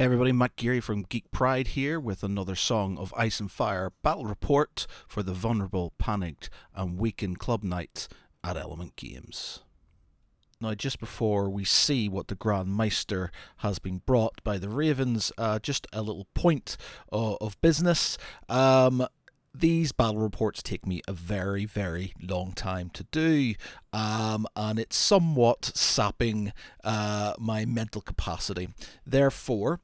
Hey everybody, Matt Geary from Geek Pride here with another Song of Ice and Fire battle report for the vulnerable, panicked and weakened club night at Element Games. Now, just before we see what the Grand Maester has been brought by the Ravens, just a little point of business. These battle reports take me a very, very long time to do, and it's somewhat sapping my mental capacity. Therefore,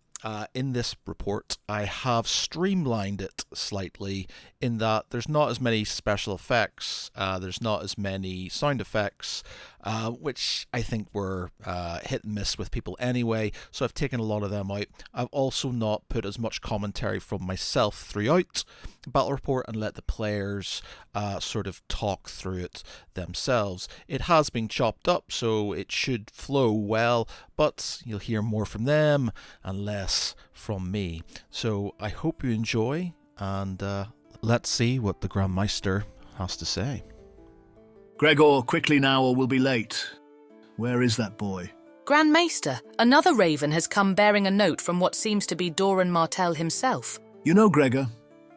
in this report, I have streamlined it slightly in that there's not as many special effects, there's not as many sound effects, which I think were hit and miss with people anyway, so I've taken a lot of them out. I've also not put as much commentary from myself throughout the battle report and let the players sort of talk through it themselves. It has been chopped up, so it should flow well, but you'll hear more from them and less from me. So I hope you enjoy, and let's see what the Grand Maester has to say. Gregor, quickly now or we'll be late. Where is that boy? Grand Maester, another raven has come bearing a note from what seems to be Doran Martell himself. You know, Gregor,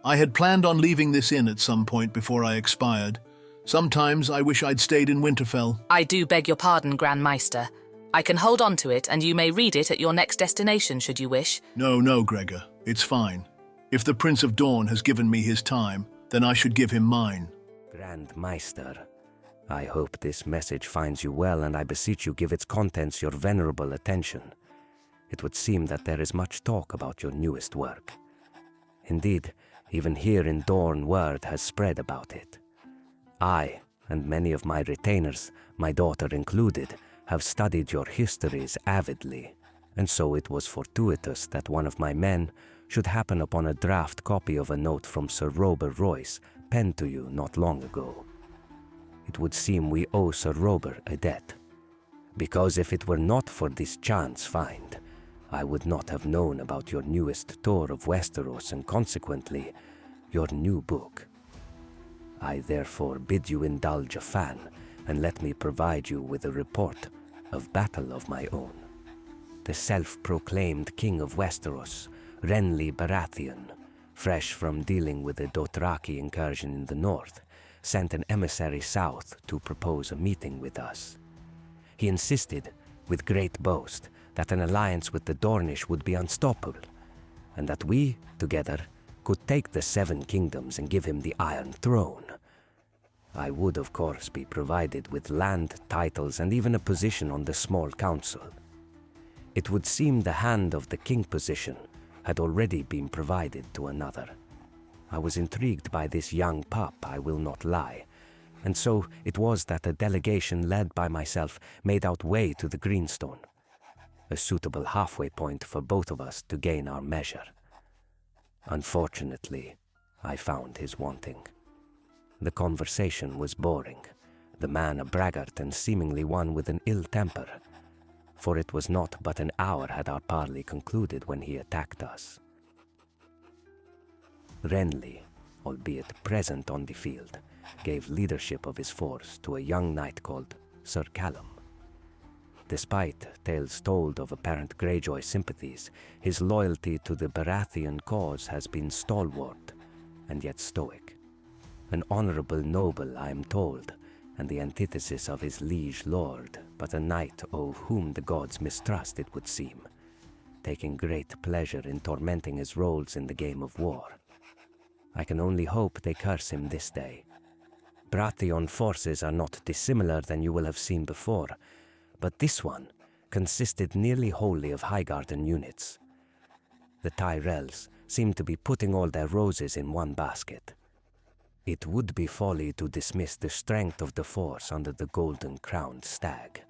I had planned on leaving this inn at some point before I expired. Sometimes I wish I'd stayed in Winterfell. I do beg your pardon, Grand Maester. I can hold on to it and you may read it at your next destination should you wish. No, Gregor, it's fine. If the Prince of Dawn has given me his time, then I should give him mine. Grand Maester, I hope this message finds you well, and I beseech you give its contents your venerable attention. It would seem that there is much talk about your newest work. Indeed, even here in Dorne word has spread about it. I, and many of my retainers, my daughter included, have studied your histories avidly, and so it was fortuitous that one of my men should happen upon a draft copy of a note from Sir Robert Royce, penned to you not long ago. It would seem we owe Sir Robert a debt, because if it were not for this chance find, I would not have known about your newest tour of Westeros and consequently, your new book. I therefore bid you indulge a fan and let me provide you with a report of battle of my own. The self-proclaimed King of Westeros, Renly Baratheon, fresh from dealing with the Dothraki incursion in the north, sent an emissary south to propose a meeting with us. He insisted, with great boast, that an alliance with the Dornish would be unstoppable, and that we, together, could take the Seven Kingdoms and give him the Iron Throne. I would, of course, be provided with land, titles, and even a position on the small council. It would seem the hand of the king position had already been provided to another. I was intrigued by this young pup, I will not lie, and so it was that a delegation led by myself made out way to the Greenstone, a suitable halfway point for both of us to gain our measure. Unfortunately, I found his wanting. The conversation was boring, the man a braggart and seemingly one with an ill temper, for it was not but an hour had our parley concluded when he attacked us. Renly, albeit present on the field, gave leadership of his force to a young knight called Sir Callum. Despite tales told of apparent Greyjoy sympathies, his loyalty to the Baratheon cause has been stalwart and yet stoic. An honorable noble, I am told, and the antithesis of his liege lord, but a knight of whom the gods mistrust, it would seem, taking great pleasure in tormenting his roles in the game of war. I can only hope they curse him this day. Baratheon forces are not dissimilar than you will have seen before, but this one consisted nearly wholly of Highgarden units. The Tyrells seem to be putting all their roses in one basket. It would be folly to dismiss the strength of the force under the golden-crowned stag.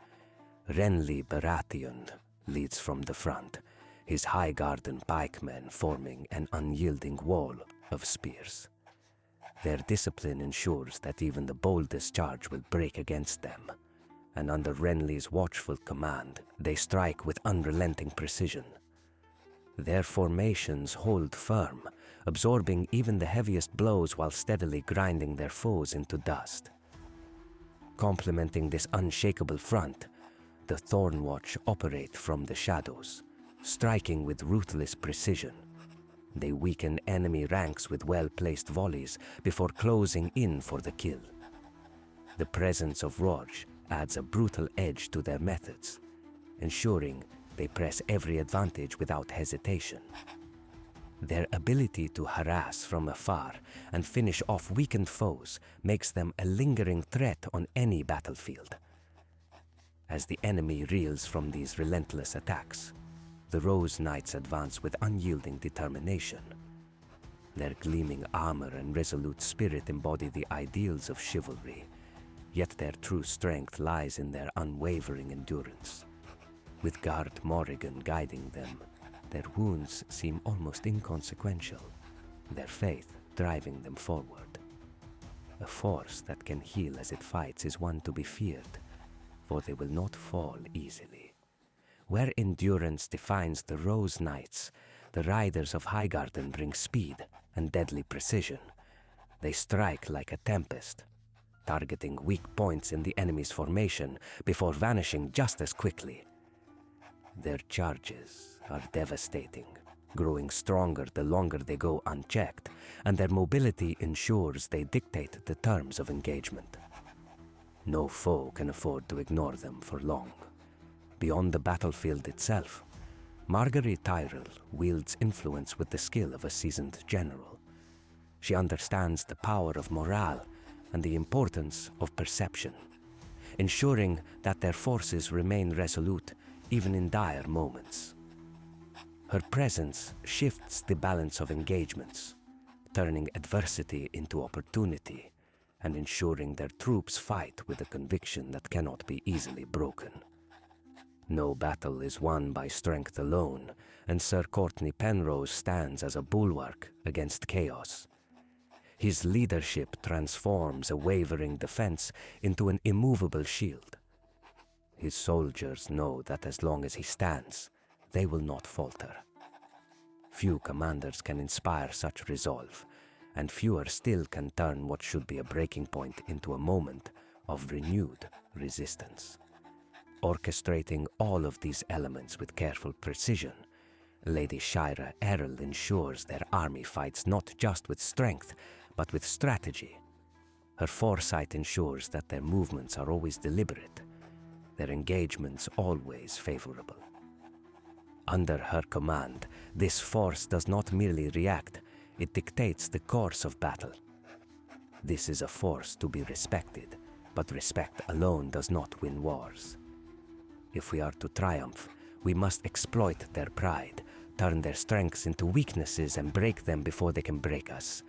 Renly Baratheon leads from the front, his Highgarden pikemen forming an unyielding wall of spears. Their discipline ensures that even the boldest charge will break against them, and under Renly's watchful command, they strike with unrelenting precision. Their formations hold firm, absorbing even the heaviest blows while steadily grinding their foes into dust. Complementing this unshakable front, the Thornwatch operate from the shadows, striking with ruthless precision. They weaken enemy ranks with well-placed volleys before closing in for the kill. The presence of Rorge adds a brutal edge to their methods, ensuring they press every advantage without hesitation. Their ability to harass from afar and finish off weakened foes makes them a lingering threat on any battlefield. As the enemy reels from these relentless attacks, the Rose Knights advance with unyielding determination. Their gleaming armor and resolute spirit embody the ideals of chivalry, yet their true strength lies in their unwavering endurance. With Guard Morrigan guiding them, their wounds seem almost inconsequential, their faith driving them forward. A force that can heal as it fights is one to be feared, for they will not fall easily. Where endurance defines the Rose Knights, the riders of Highgarden bring speed and deadly precision. They strike like a tempest, targeting weak points in the enemy's formation before vanishing just as quickly. Their charges are devastating, growing stronger the longer they go unchecked, and their mobility ensures they dictate the terms of engagement. No foe can afford to ignore them for long. Beyond the battlefield itself, Marguerite Tyrell wields influence with the skill of a seasoned general. She understands the power of morale and the importance of perception, ensuring that their forces remain resolute even in dire moments. Her presence shifts the balance of engagements, turning adversity into opportunity and ensuring their troops fight with a conviction that cannot be easily broken. No battle is won by strength alone, and Sir Courtney Penrose stands as a bulwark against chaos. His leadership transforms a wavering defense into an immovable shield. His soldiers know that as long as he stands, they will not falter. Few commanders can inspire such resolve, and fewer still can turn what should be a breaking point into a moment of renewed resistance. Orchestrating all of these elements with careful precision, Lady Shira Errol ensures their army fights not just with strength, but with strategy. Her foresight ensures that their movements are always deliberate, their engagements always favorable. Under her command, this force does not merely react, it dictates the course of battle. This is a force to be respected, but respect alone does not win wars. If we are to triumph, we must exploit their pride, turn their strengths into weaknesses and break them before they can break us.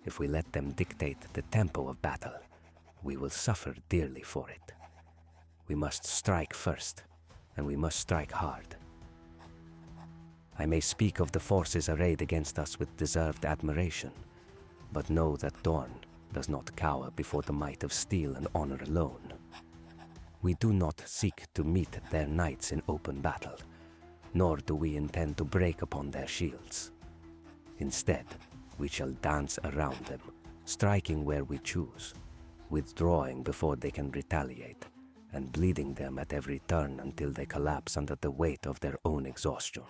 If we let them dictate the tempo of battle, we will suffer dearly for it. We must strike first, and we must strike hard. I may speak of the forces arrayed against us with deserved admiration, but know that Dorne does not cower before the might of steel and honor alone. We do not seek to meet their knights in open battle, nor do we intend to break upon their shields. Instead, we shall dance around them, striking where we choose, withdrawing before they can retaliate, and bleeding them at every turn until they collapse under the weight of their own exhaustion.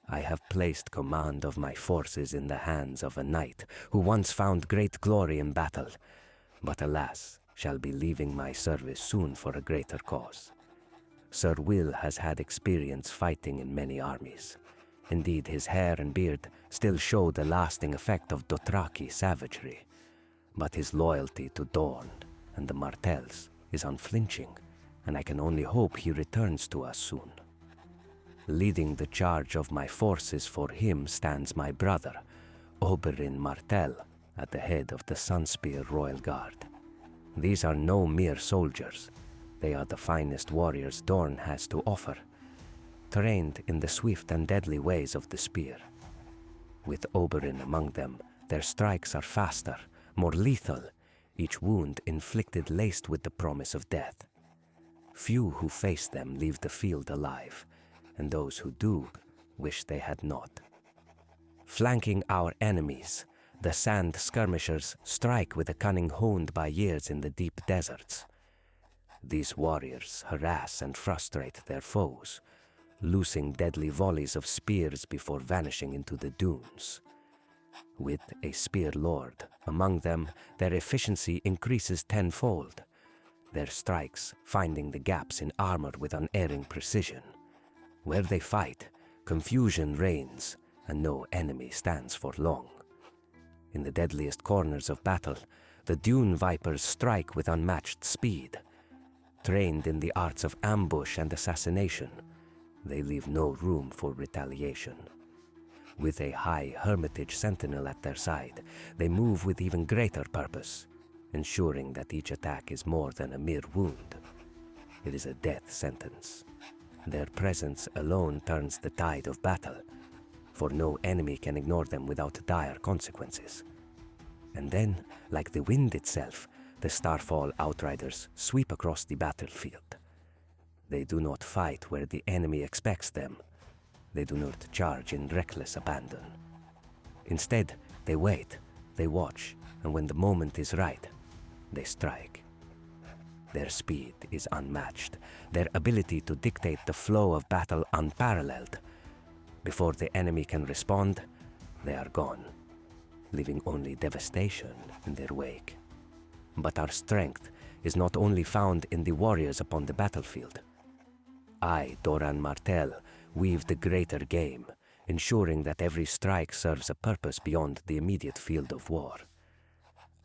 I have placed command of my forces in the hands of a knight who once found great glory in battle, but alas, shall be leaving my service soon for a greater cause. Sir Will has had experience fighting in many armies. Indeed, his hair and beard still show the lasting effect of Dothraki savagery, but his loyalty to Dorne and the Martells is unflinching, and I can only hope he returns to us soon. Leading the charge of my forces for him stands my brother, Oberyn Martell, at the head of the Sunspear Royal Guard. These are no mere soldiers. They are the finest warriors Dorne has to offer, trained in the swift and deadly ways of the spear. With Oberyn among them, their strikes are faster, more lethal, each wound inflicted laced with the promise of death. Few who face them leave the field alive, and those who do wish they had not. Flanking our enemies, the sand skirmishers strike with a cunning honed by years in the deep deserts. These warriors harass and frustrate their foes, loosing deadly volleys of spears before vanishing into the dunes. With a spear lord among them, their efficiency increases tenfold, their strikes finding the gaps in armor with unerring precision. Where they fight, confusion reigns, and no enemy stands for long. In the deadliest corners of battle, the dune vipers strike with unmatched speed. Trained in the arts of ambush and assassination, they leave no room for retaliation. With a high hermitage sentinel at their side, they move with even greater purpose, ensuring that each attack is more than a mere wound. It is a death sentence. Their presence alone turns the tide of battle, for no enemy can ignore them without dire consequences. And then, like the wind itself, the Starfall Outriders sweep across the battlefield. They do not fight where the enemy expects them. They do not charge in reckless abandon. Instead, they wait, they watch, and when the moment is right, they strike. Their speed is unmatched, their ability to dictate the flow of battle unparalleled. Before the enemy can respond, they are gone, leaving only devastation in their wake. But our strength is not only found in the warriors upon the battlefield. I, Doran Martell, weave the greater game, ensuring that every strike serves a purpose beyond the immediate field of war.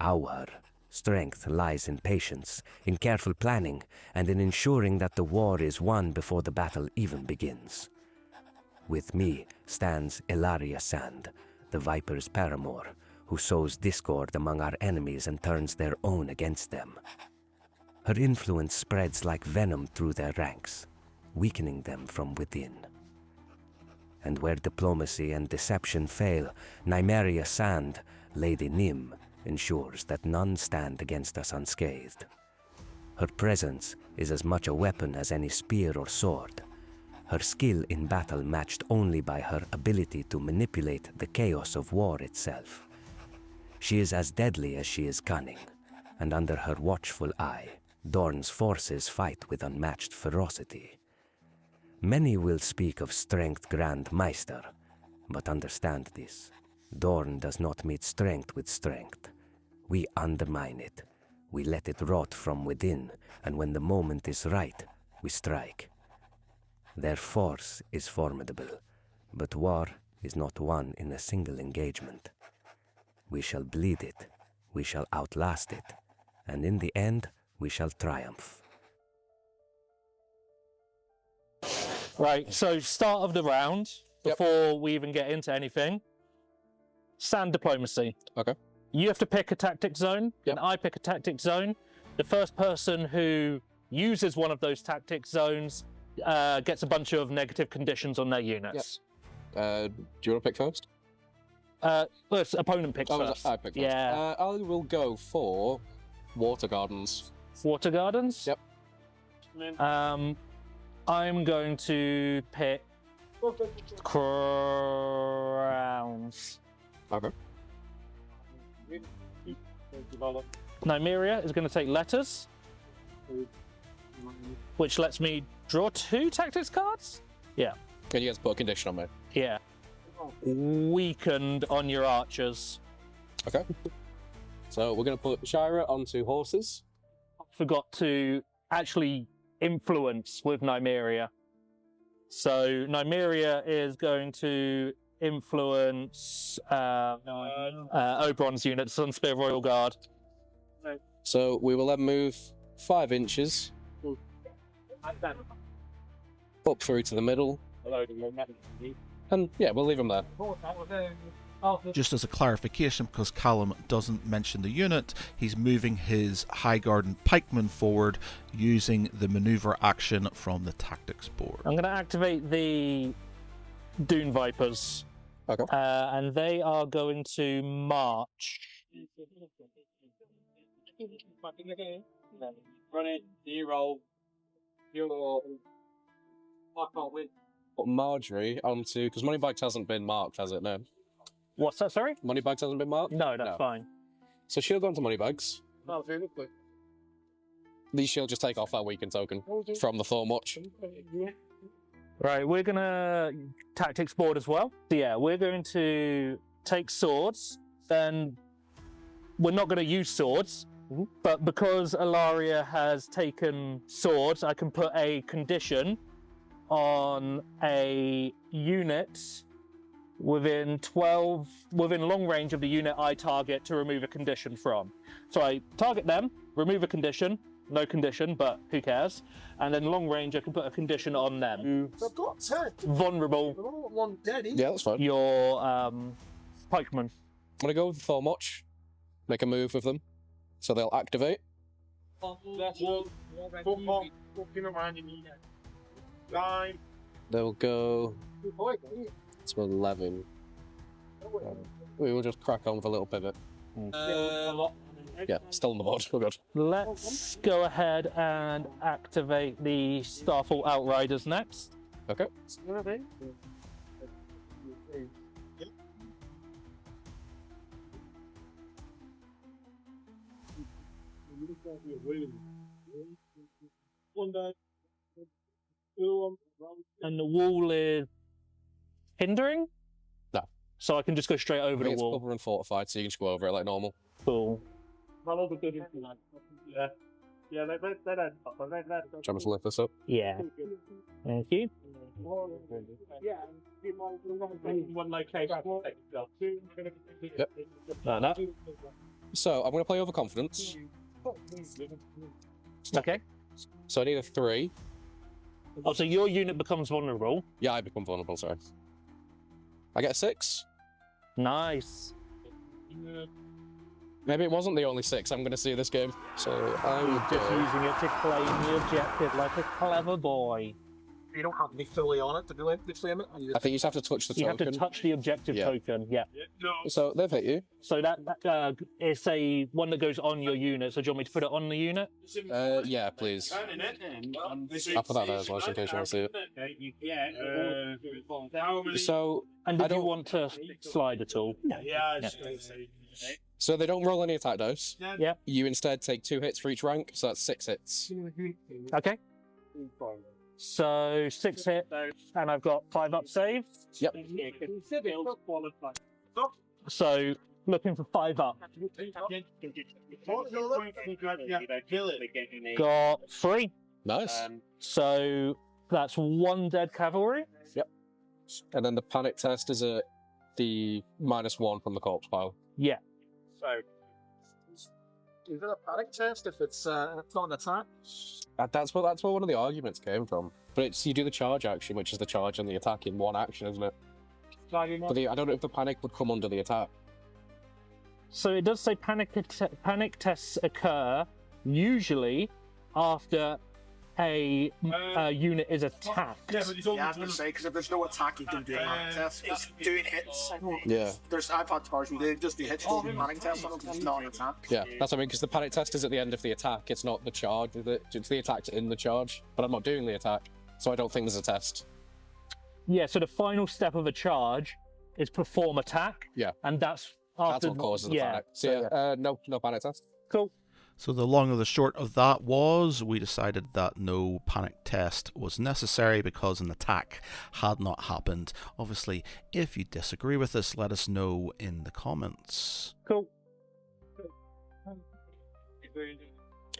Our strength lies in patience, in careful planning, and in ensuring that the war is won before the battle even begins. With me stands Elaria Sand, the Viper's paramour, who sows discord among our enemies and turns their own against them. Her influence spreads like venom through their ranks, weakening them from within. And where diplomacy and deception fail, Nymeria Sand, Lady Nim, ensures that none stand against us unscathed. Her presence is as much a weapon as any spear or sword, her skill in battle matched only by her ability to manipulate the chaos of war itself. She is as deadly as she is cunning, and under her watchful eye, Dorn's forces fight with unmatched ferocity. Many will speak of strength Grand Maester, but understand this. Dorn does not meet strength with strength. We undermine it. We let it rot from within, and when the moment is right, we strike. Their force is formidable, but war is not won in a single engagement. We shall bleed it, we shall outlast it, and in the end, we shall triumph. Right, so start of the round, before we even get into anything, sand diplomacy. Okay. You have to pick a tactic zone, and I pick a tactic zone. The first person who uses one of those tactic zones gets a bunch of negative conditions on their units. Do you want to pick first? Well, opponent picks first. I pick first. Yeah. I will go for water gardens. Water gardens? Yep. I'm going to pick crowns. Okay. Nymeria is going to take letters, which lets me draw 2 tactics cards? Yeah. Can you guys put a condition on me? Yeah. Weakened on your archers. Okay. So we're going to put Shira onto horses. Forgot to actually influence with Nymeria. So Nymeria is going to influence Oberon's unit, Sunspear Royal Guard. So we will then move 5 inches up through to the middle. And yeah, we'll leave them there. Just as a clarification, because Callum doesn't mention the unit, he's moving his Highgarden pikemen forward using the maneuver action from the tactics board. I'm going to activate the Dune Vipers. Okay. And they are going to march. Run it, you roll. I can't win. Put Marjorie onto, because Moneybags hasn't been marked, has it? No. What's that, sorry? Moneybags hasn't been marked? No, that's fine. So she'll go onto Moneybags. Oh, very good. She'll just take off that weakened token from the Thorn Watch. Right, we're gonna tactics board as well. So yeah, we're going to take swords. Then we're not going to use swords, but because Ilaria has taken swords, I can put a condition on a unit within long range of the unit I target to remove a condition from. So I target them, remove a condition, no condition, but who cares? And then long range, I can put a condition on them. I've got 10. Vulnerable. I don't want one dead. Yeah, that's fine. Your pikemen. I'm gonna go with Thormoch. Make a move with them, so they'll activate. They'll go to 11. We will just crack on with a little pivot. Yeah, still on the board. We're good. Let's go ahead and activate the Starfall Outriders next. Okay. And the wall is hindering? No. So I can just go straight over the It's wall. cover and fortified, so you can just go over it like normal. Cool. Yeah, they don't. Do you want me to lift this up? Yeah. Thank you. One location. Yep. Like that. So I'm going to play Overconfidence. Okay. So I need a 3. Oh, so your unit becomes vulnerable. Yeah, I become vulnerable, sorry. I get a 6. Nice. Maybe it wasn't the only 6 I'm going to see this game. So I would Just go... using it to claim the objective like a clever boy. You don't have to be fully on it to do it. To claim it. I think you just have to touch the You have token. to touch the objective token, yeah. So they've hit you. So that is a one that goes on your unit. So do you want me to put it on the unit? Yeah, please. I'll put that there as well, just in case you want to see it. So And I did you don't- want to slide at all? No. So they don't roll any attack dice. Yeah. You instead take 2 hits for each rank, so that's 6 hits. Okay. So 6 hit, and I've got 5 up save. Yep. So looking for 5 up. Got 3. Nice. So that's 1 dead cavalry. Yep. And then the panic test is the -1 from the corpse pile. Yeah. So, is it a panic test if it's not an attack? That's where one of the arguments came from. But it's you do the charge action, which is the charge and the attack in one action, isn't it? But I don't know if the panic would come under the attack. So it does say panic tests occur usually after a unit is attacked. Yeah, I was going to say, because if there's no attack, you can do a panic test. It's doing hits. Yeah. I've had cars where they just do hits, do panic tests, and it's not an attack. Yeah, that's what I mean, because the panic test is at the end of the attack. It's not the charge, is it? It's the attack in the charge. But I'm not doing the attack, so I don't think there's a test. Yeah, so the final step of a charge is perform attack. Yeah. And that's That's after what causes the panic. So yeah, no panic test. Cool. So the long or the short of that was we decided that no panic test was necessary because an attack had not happened. Obviously, if you disagree with us, let us know in the comments. Cool.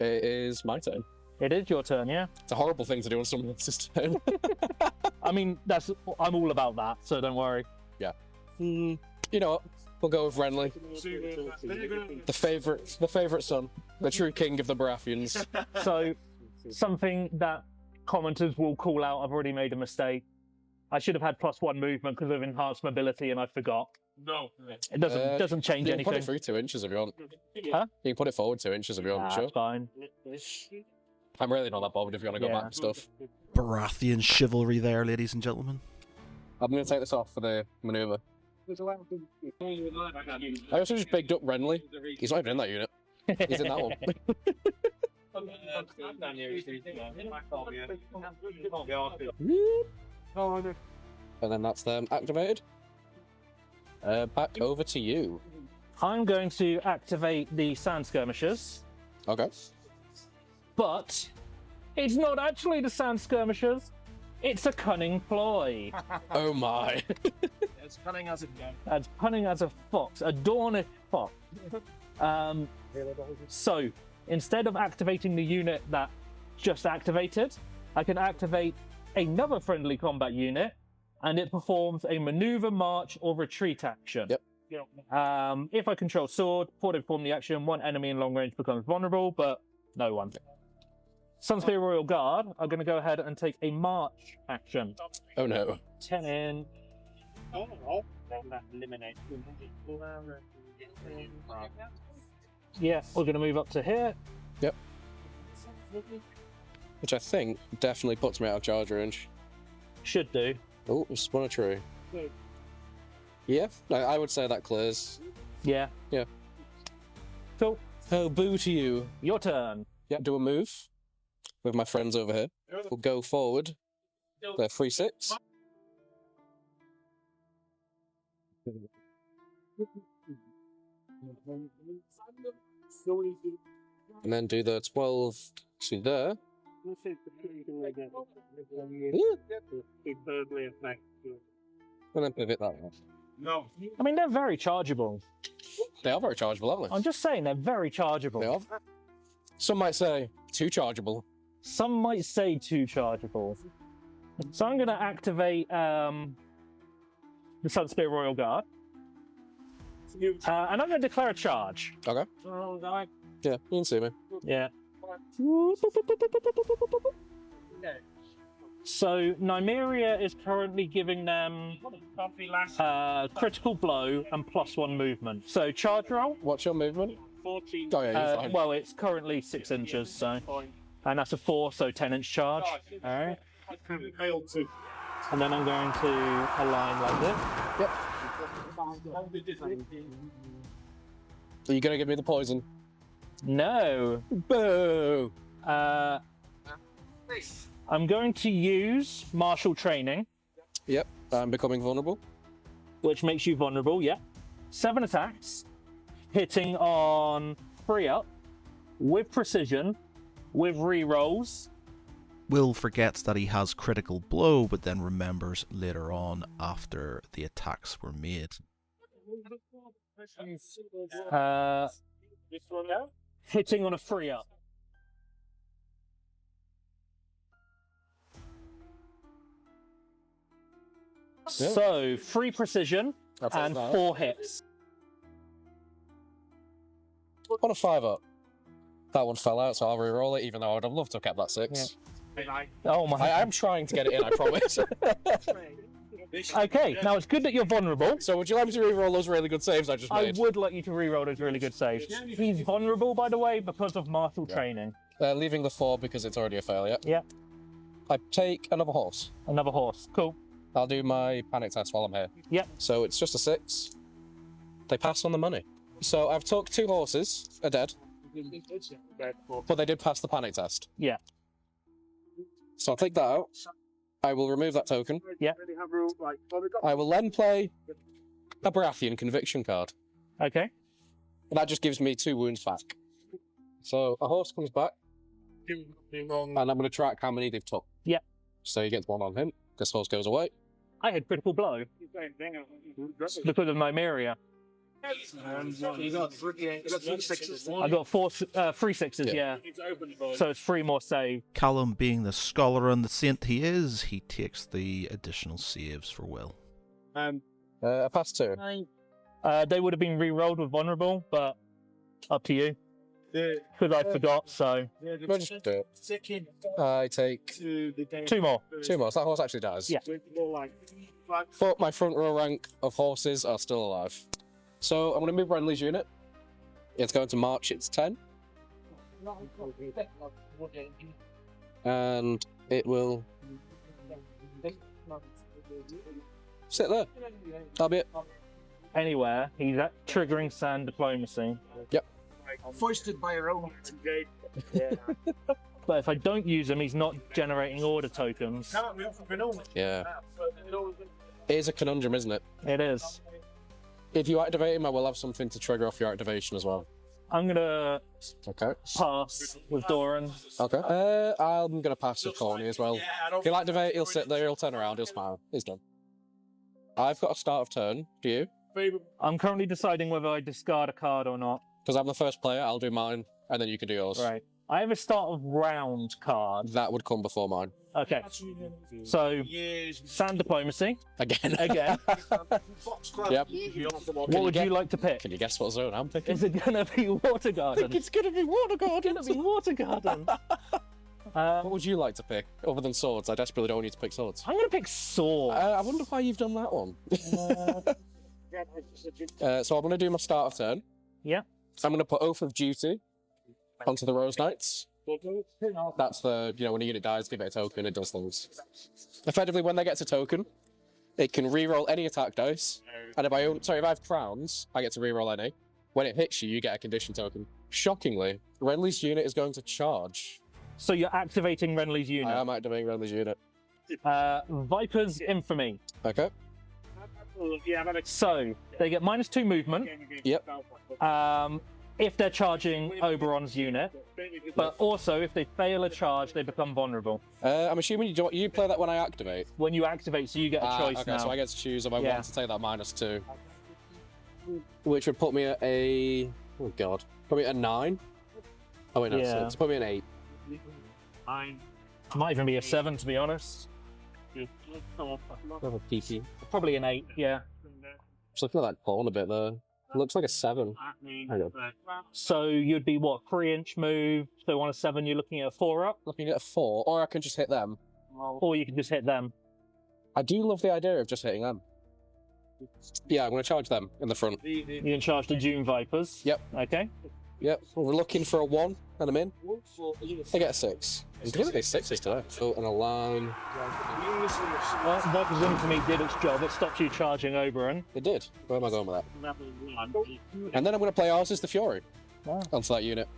It is my turn. It is your turn, yeah? It's a horrible thing to do on someone else's turn. I mean, I'm all about that, so don't worry. Yeah. You know what? We'll go with Renly. The favourite son. The true king of the Baratheons. So, something that commenters will call out, I've already made a mistake. I should have had +1 movement because of enhanced mobility and I forgot. No. It doesn't change You can anything. put it through 2 inches if you want. Huh? You can put it forward 2 inches if you want, Nah, sure. that's fine. I'm really not that bothered if you want to go back and stuff. Baratheon chivalry there, ladies and gentlemen. I'm going to take this off for the manoeuvre. I also just bigged up Renly. He's not even in that unit. He's in that one. And then that's them activated. Back over to you. I'm going to activate the Sand Skirmishers, Okay. but it's not actually the Sand Skirmishers. It's a cunning ploy. Oh my. As cunning as it can. As cunning as a fox, a Dornish fox. So, instead of activating the unit that just activated, I can activate another friendly combat unit, and it performs a maneuver, march, or retreat action. Yep. If I control sword, before they perform the action, one enemy in long range becomes vulnerable, but no one. Sunspear Royal Guard are going to go ahead and take a march action. Oh no. 10 in. Oh, that eliminates. Yeah, we're going to move up to here. Yep. Which I think definitely puts me out of charge range. Should do. Oh, spun a tree. Yeah, I would say that clears. Yeah. Yeah. Cool. Oh, boo to you. Your turn. Yeah, do a move with my friends over here. We'll go forward. They're 3-6. And then do the 12 to there. And then pivot that way. No. I mean, they're very chargeable. They are very chargeable, aren't they? I'm just saying, they're very chargeable. They are. Some might say too chargeable. Some might say too chargeable. So I'm going to activate the Sunspear Royal Guard. And I'm going to declare a charge. Okay. Yeah, you can see me. Yeah. So Nymeria is currently giving them critical blow and +1 movement. So charge roll. What's your movement? 14. Oh yeah, you're fine. Well, it's currently 6 inches, so and that's a 4, so 10-inch charge. All right. And then I'm going to align like this. Yep. Are you gonna give me the poison? No. Boo! I'm going to use martial training, Yep, I'm becoming vulnerable. which makes you vulnerable. Yeah. 7 attacks, hitting on 3 up, with precision, with rerolls. Will forgets that he has critical blow, but then remembers later on after the attacks were made. Hitting on a 3 up. Yeah. So 3 precision I'll take and that. 4 hits. On a 5 up. That one fell out, so I'll re-roll it, even though I would have loved to have kept that 6. Oh my! I am trying to get it in, I promise. Okay, now it's good that you're vulnerable. So would you like me to re-roll those really good saves I just I made? would like you to reroll those really good saves. He's vulnerable, by the way, because of martial training. Leaving the 4 because it's already a failure. Yeah. I take another horse. Another horse. Cool. I'll do my panic test while I'm here. Yep. So it's just a 6. They pass on the money. So I've took 2 horses, are dead, but they did pass the panic test. Yeah. So I'll take that out. I will remove that token. Yeah. I will then play a Baratheon conviction card. Okay. And that just gives me 2 wounds back. So a horse comes back, and I'm going to track how many they've took. Yeah. So he gets 1 on him. This horse goes away. I had critical blow because of Nymeria. You got 3 6s. I got 3 6s. Yeah. So it's 3 more save. Callum, being the scholar and the saint he is, he takes the additional saves for Will. I passed 2. They would have been re-rolled with vulnerable, but up to you. Because I forgot, so We'll just do it. I take 2 more. 2 more. So that horse actually dies. Yeah. But my front row rank of horses are still alive. So I'm going to move Renly's unit. It's going to march its 10. And it will sit there. That'll be it. Anywhere, he's at triggering sand diplomacy. Yep. Foisted by your own. But if I don't use him, he's not generating order tokens. Yeah. It is a conundrum, isn't it? It is. If you activate him, I will have something to trigger off your activation as well. I'm gonna Okay. pass with Doran. Okay. I'm gonna pass with Courtney as well. If you activate, he'll sit there, he'll turn around, he'll smile. He's done. I've got a start of turn. Do you? I'm currently deciding whether I discard a card or not. Because I'm the first player, I'll do mine, and then you can do yours. Right. I have a start of round card. That would come before mine. Okay. So, sand diplomacy. Again. Again. Yep. What would you like to pick? Can you guess what zone I'm picking? Is it gonna be Water I Garden? think it's gonna be Water Garden. It's gonna be Water Garden. What would you like to pick, other than swords? I desperately don't need to pick swords. I'm gonna pick sword. I wonder why you've done that one. So I'm gonna do my start of turn. Yeah. I'm gonna put Oath of Duty onto the Rose Knights. That's the, when a unit dies, give it a token, it does things. Effectively, when they get a token, it can reroll any attack dice, and if I have crowns, I get to reroll any. When it hits you, you get a condition token. Shockingly, Renly's unit is going to charge. So you're activating Renly's unit. I am activating Renly's unit. Viper's Infamy. Okay. So, they get -2 movement. Yep. If they're charging Oberon's unit, but also if they fail a charge, they become vulnerable. I'm assuming you play that when I activate. When you activate, so you get a choice okay, now. so I get to choose if I Yeah. want to take that -2. Which would put me at a... Oh, God. Put me at a 9? Oh, wait, no, Yeah. 6. Put me at an 8. Might even be a 7, to be honest. Probably an 8, yeah. Just looking at that pawn a bit there. It looks like a 7. Hang on. So you'd be, what, 3-inch move? So on a 7, you're looking at a 4-up? Looking at a 4, or I can just hit them. Or you can just hit them. I do love the idea of just hitting them. Yeah, I'm going to charge them in the front. You can charge the Dune Vipers. Yep. Okay. Yep, well, we're looking for a 1, and I'm in. I get a 6. I'm doing these 6s today. Oh, and a line. Well, Viper's Infamy did its job. It stopped you charging Oberon. It did. Where am I going with that? And then I'm going to play Ours is the Fury onto that unit.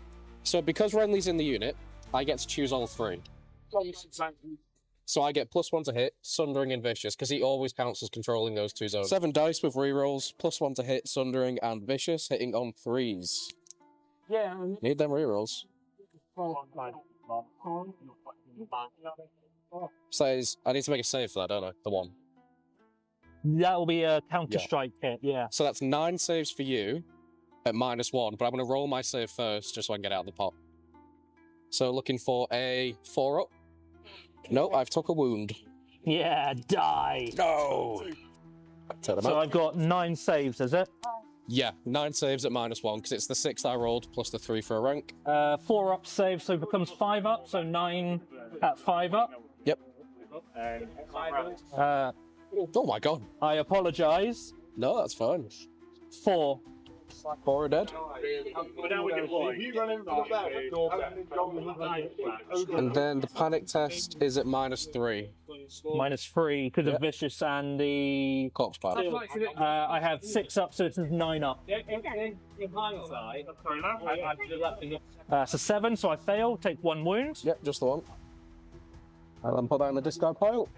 So because Renly's in the unit, I get to choose all 3. So I get +1 to hit, Sundering and Vicious, because he always counts as controlling those 2 zones. 7 dice with rerolls, +1 to hit, Sundering and Vicious, hitting on 3s. Yeah. Need them rerolls. Says I need to make a save for that, don't I? The 1. That will be a counter-strike hit, yeah. So that's 9 saves for you at -1, but I'm going to roll my save first just so I can get out of the pot. So looking for a 4-up. No, I've took a wound. Yeah, die. No! Take them So out. I've got 9 saves, is it? Yeah, 9 saves at -1 because it's the 6 I rolled plus the 3 for a rank. 4-up save, so it becomes 5-up, so 9 at 5-up. Yep. Uh, Oh my god. I apologise. No, that's fine. 4. 4 are dead. And then the panic test is at -3. -3 because of Vicious and the... Corpse pad. I have 6 up, so this is 9 up. So 7, so I fail, take 1 wound. Yep, just the 1. And then put that in the discard pile.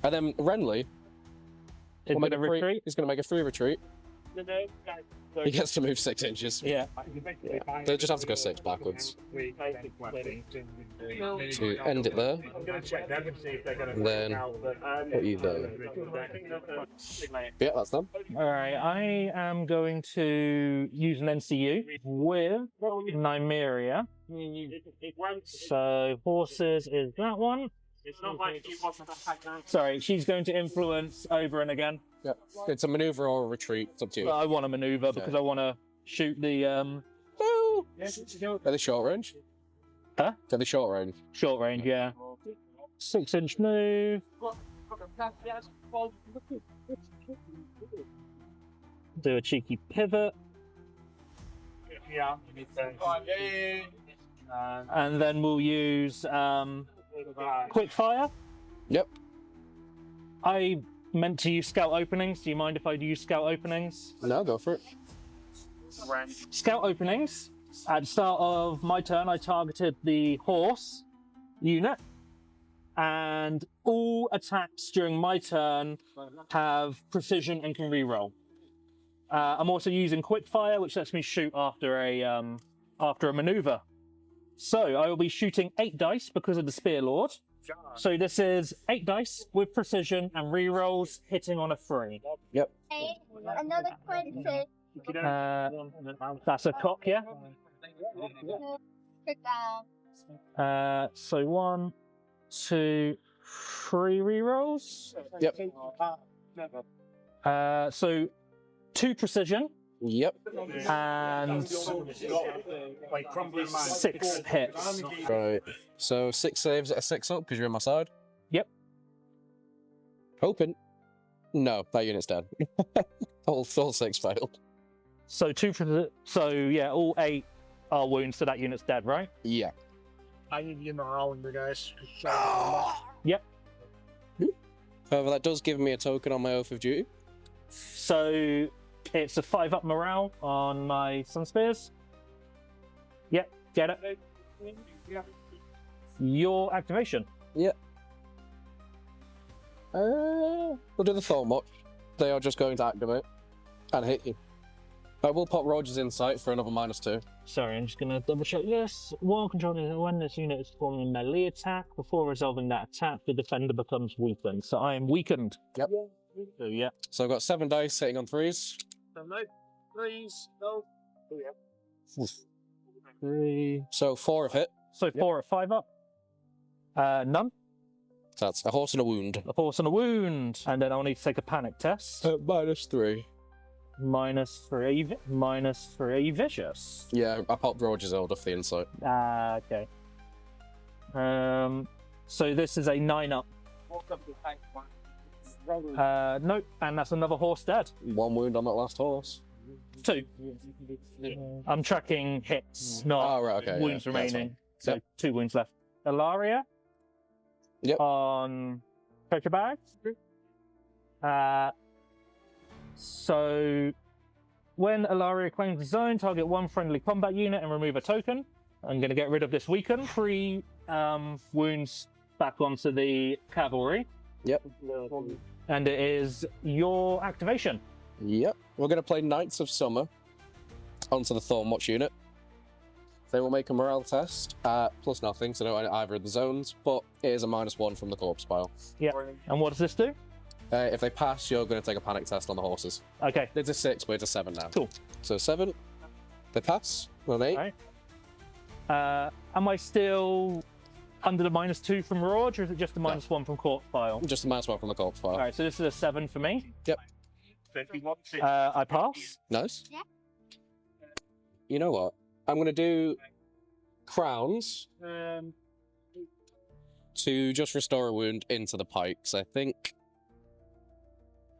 And then Renly It's going to retreat. He's going to make a 3 retreat. He gets to move 6 inches. Yeah. They just have to go 6 backwards. To end it there. And then put you there. Yeah, that's done. Alright, I am going to use an NCU with Nymeria. So, horses is that one. Sorry, she's going to influence Oberon again. Yeah, it's a maneuver or a retreat. It's up to you. I want to maneuver because I want to shoot the Are they short range? Huh? Are they short range? Short range, yeah. 6-inch move. Do a cheeky pivot. And then we'll use quick fire. Yep. I meant to use scout openings. Do you mind if I use scout openings? No, go for it. Scout openings. At the start of my turn, I targeted the horse unit, and all attacks during my turn have precision and can reroll. I'm also using quickfire, which lets me shoot after a maneuver. So I will be shooting 8 dice because of the Spear Lord. So this is 8 dice with precision and rerolls hitting on a 3. Yep. Another 20. That's a cock, yeah? Put down. So 1, 2, 3 rerolls. Yep. So 2 precision. Yep. And 6 hits. Right. So 6 saves at a 6 up because you're in my side. Yep. Hoping. No, that unit's dead. all 6 failed. So yeah, all 8 are wounds, so that unit's dead, right? Yeah. I need you morale in you guys. Yep. However, that does give me a token on my Oath of Duty. So it's a 5 up morale on my Sun Spears. Yep, get it. Your activation. Yep. We'll do the Thorn Watch. They are just going to activate and hit you. I will pop Roger's Insight for another -2. Sorry, I'm just going to double check this. While controlling when this unit is performing a melee attack, before resolving that attack, the defender becomes weakened. So I am weakened. Yep. So yeah. So I've got 7 dice hitting on 3s. No, please, no. Oh, yeah. 3. So 4 have hit. So 4 at 5 up. None. So that's a horse and a wound. A horse and a wound. And then I'll need to take a panic test. -3. -3 vicious. Yeah, I popped Roger's Eld off the Insight. Okay. So this is a 9 up. Nope, and that's another horse dead. 1 wound on that last horse. 2. I'm tracking hits, not wounds remaining. So Yep. 2 wounds left. Ilaria. Yep. On treasure bag. So when Ilaria claims the zone, target 1 friendly combat unit and remove a token. I'm going to get rid of this weaken. 3 wounds back onto the cavalry. Yep. And it is your activation. Yep. We're going to play Knights of Summer onto the Thornwatch unit. They will make a morale test at +0, so don't either of the zones, but it is a -1 from the corpse pile. Yeah. And what does this do? If they pass, you're going to take a panic test on the horses. Okay. It's a 6, but it's a 7 now. Cool. So 7, they pass, an 8. Right. Am I still under the -2 from Rorge, or is it just a -1 from corpse pile? Just a -1 from the corpse pile. Alright, so this is a 7 for me. Yep. I pass. Nice. Yeah. You know what? I'm going to do crowns to just restore a wound into the pikes, I think.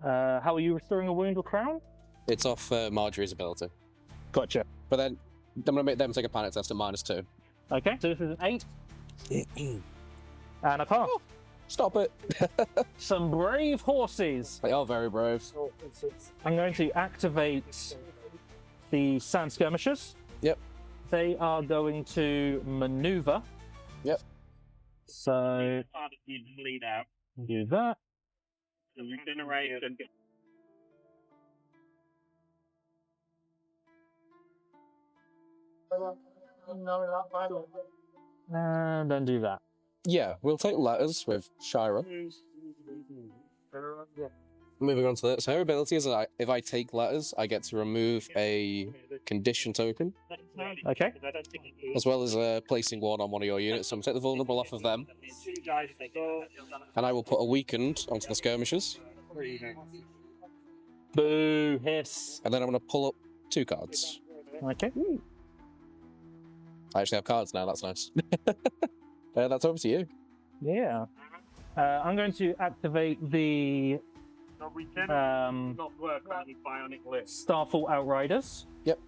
How are you restoring a wound with crown? It's off Marjorie's ability. Gotcha. But then I'm going to make them take a panic test at -2. Okay, so this is an 8. And a pass. Oh, stop it. Some brave horses. They are very brave. I'm going to activate the Sand Skirmishers. Yep. They are going to maneuver. Yep. So bleed out. do that. Regenerate and get. And then do that. Yeah, we'll take letters with Shira. Moving on to that. So her ability is if I take letters, I get to remove a condition token, Okay. as well as placing 1 on one of your units. So I'm going to take the vulnerable off of them, and I will put a weakened onto the skirmishers, Boo, hiss. and then I'm going to pull up 2 cards. Okay. I actually have cards now, that's nice. That's over to you. Yeah. I'm going to activate the Not work on any bionic list. Starfall Outriders. Yep.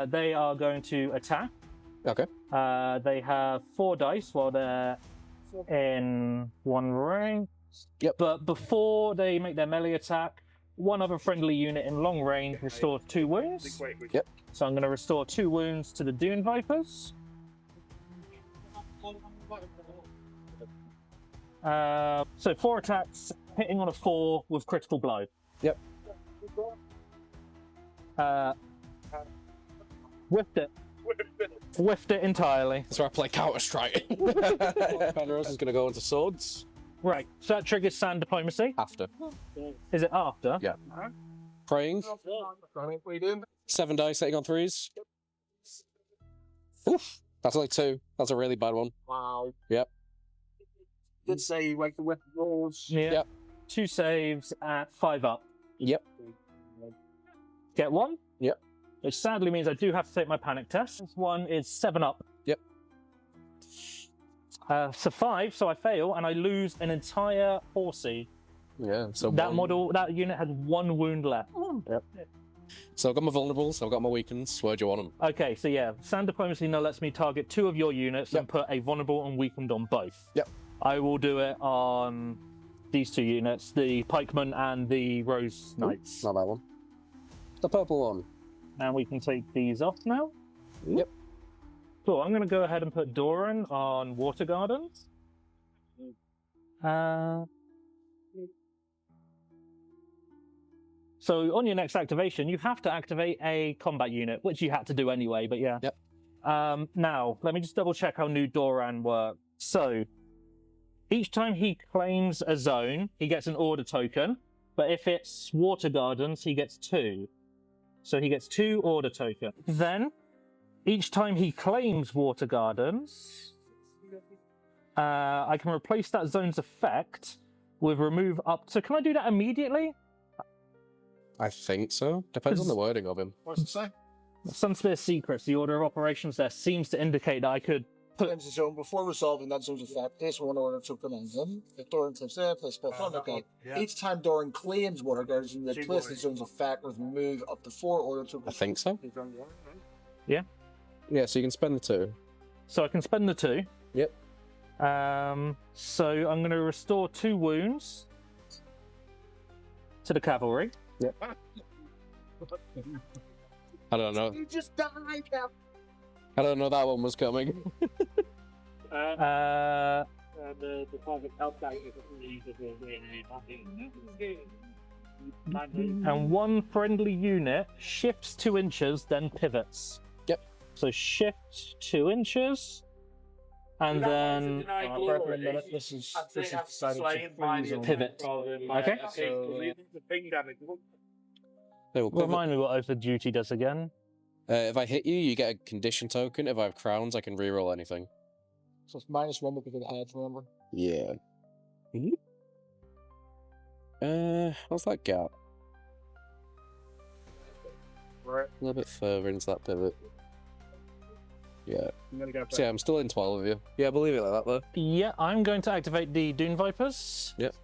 They are going to attack. Okay. They have 4 dice while they're in 1 range. Yep. But before they make their melee attack, 1 other friendly unit in long range restores 2 wounds. Yep. So I'm going to restore 2 wounds to the Dune Vipers. So 4 attacks, hitting on a 4 with critical blow. Yep. Whiffed it. Whiffed it entirely. That's where I play Counter-Strike. Penrose is going to go into swords. Right, so that triggers sand diplomacy. After. Is it after? Yeah. Praying. 7 dice, hitting on 3s. Oof. That's only 2. That's a really bad one. Wow. Yep. Did say you like the whip rolls. Yeah. Yep. 2 saves at 5 up. Yep. Get 1. Yep. Which sadly means I do have to take my panic test. This one is 7 up. Yep. So 5, so I fail, and I lose an entire horsey. Yeah, so that unit has 1 wound left. Yep. So I've got my vulnerables, I've got my weakens. Where do you want them? Okay, so yeah, sand diplomacy now lets me target 2 of your units and put a vulnerable and weakened on both. Yep. I will do it on these 2 units, the pikemen and the rose knights. Not that one. The purple one. And we can take these off now. Yep. Cool, I'm going to go ahead and put Doran on Water Gardens. So on your next activation, you have to activate a combat unit, which you had to do anyway, but yeah. Yep. Now, let me just double check how new Doran works. So, each time he claims a zone, he gets an order token, but if it's Water Gardens, he gets 2. So he gets 2 order tokens. Then, each time he claims Water Gardens, I can replace that zone's effect with remove up to... Can I do that immediately? I think so. Depends on the wording of him. What's it say? Sunspear Secrets, the order of operations there seems to indicate that I could put... Claims the zone before resolving that zone's effect. Place 1 order token on them. If Doran claims there, place plus 1. Okay. Each time Doran claims Water Gardens, you replace the zone's effect with remove up to 4 order tokens. I think so. Yeah? Yeah, so you can spend the 2. So I can spend the 2. Yep. So I'm going to restore 2 wounds to the cavalry. Yep. I don't know. You just died, Cap. I don't know that one was coming. The private help guy and 1 friendly unit shifts 2 inches, then pivots. Yep. So shift 2 inches, and then This is pivot. Okay. They will pivot. Remind me what Oath of Duty does again. If I hit you, you get a condition token. If I have crowns, I can reroll anything. So it's -1 because of the edge, remember? Yeah. What's that gap? Right. A little bit further into that pivot. Yeah. I'm gonna go So yeah, I'm still in 12 of you. Yeah, believe it like that though. Yeah, I'm going to activate the Dune Vipers. Yep.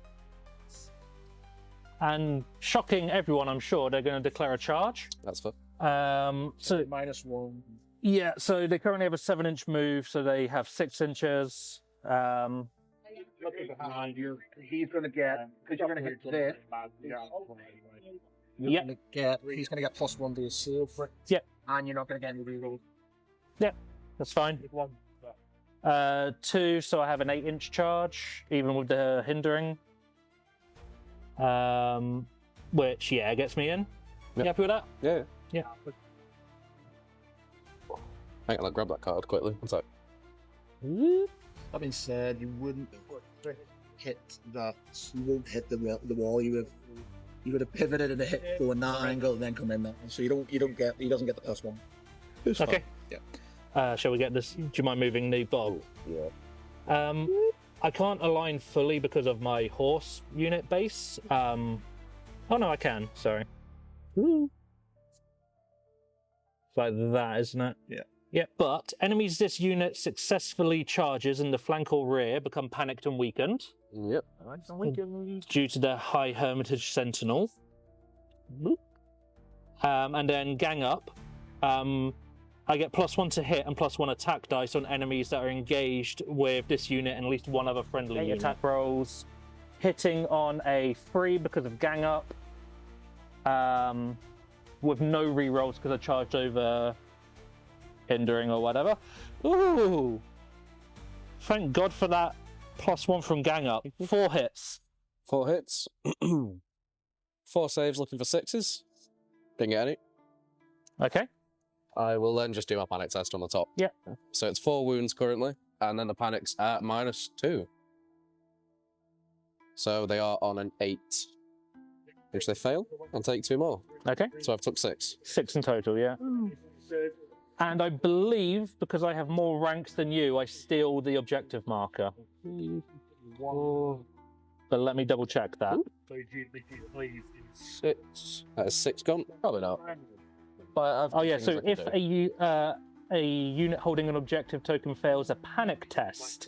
And shocking everyone, I'm sure, they're going to declare a charge. That's fine. So -1. yeah, so they currently have a 7-inch move, so they have 6 inches. Looking behind you, he's going to get, because you're going to hit this. Yep. He's going to get +1 to his save. Yep. And you're not going to get any rerolls. Yep, that's fine. 2, so I have an 8-inch charge, even with the hindering. Which, yeah, gets me in. Yep. You happy with that? Yeah. Yeah. Hang on, I'll grab that card quickly. One sec. That being said, you wouldn't hit that. You won't hit the wall. You would have pivoted and hit go in that angle and then come in that. So he doesn't get the +1. It's Okay. fine. Yeah. Shall we get this? Do you mind moving the bog? Yeah. I can't align fully because of my horse unit base. Oh no, I can. Sorry. It's like that, isn't it? Yeah. Yeah, but enemies this unit successfully charges in the flank or rear become panicked and weakened. Yep. Due to the High Hermitage Sentinel. And then gang up. I get +1 to hit and +1 attack dice on enemies that are engaged with this unit and at least 1 other friendly unit. Attack rolls. Hitting on a 3 because of gang up. With no rerolls because I charged over hindering or whatever. Ooh! Thank God for that +1 from gang up. 4 hits. 4 hits. 4 saves looking for 6s. Didn't get any. Okay. I will then just do my panic test on the top. Yep. So it's 4 wounds currently, and then the panic's at -2. So they are on an 8, which they fail and take 2 more. Okay. So I've took 6. 6 in total, yeah. And I believe, because I have more ranks than you, I steal the objective marker. But let me double check that. 6. That is 6 gone? Probably not. But oh yeah, so if a unit holding an objective token fails a panic test,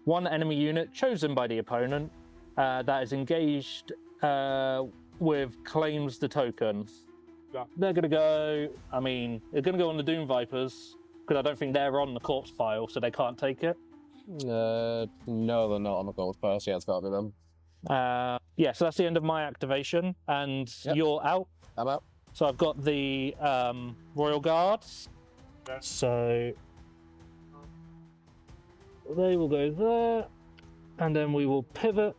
one enemy unit chosen by the opponent that is engaged with claims the token. They're going to go, I mean, they're going to go on the Doom Vipers, because I don't think they're on the corpse pile, so they can't take it. No, they're not on the corpse pile, so yeah, it's got to be them. Yeah, so that's the end of my activation, and you're out. I'm out. So I've got the Royal Guards. So they will go there, and then we will pivot.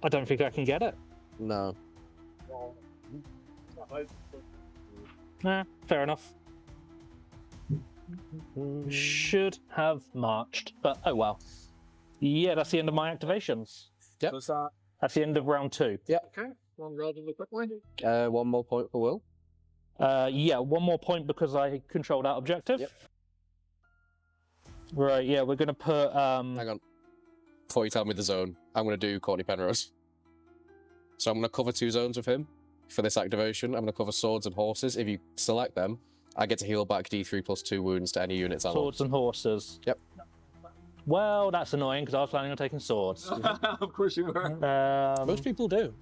I don't think I can get it. No. Nah, fair enough. Should have marched, but oh well. Yeah, that's the end of my activations. Yep. That's the end of round 2. Yep. Okay, one relatively quickly. 1 more point for Will. Yeah, 1 more point because I control that objective. Yep. Right, yeah, we're going to put... Hang on. Before you tell me the zone, I'm going to do Courtney Penrose. So I'm going to cover 2 zones with him for this activation. I'm going to cover swords and horses. If you select them, I get to heal back D3 plus 2 wounds to any units I'm on. Swords and horses. Yep. Well, that's annoying because I was planning on taking swords. Of course you were. Most people do.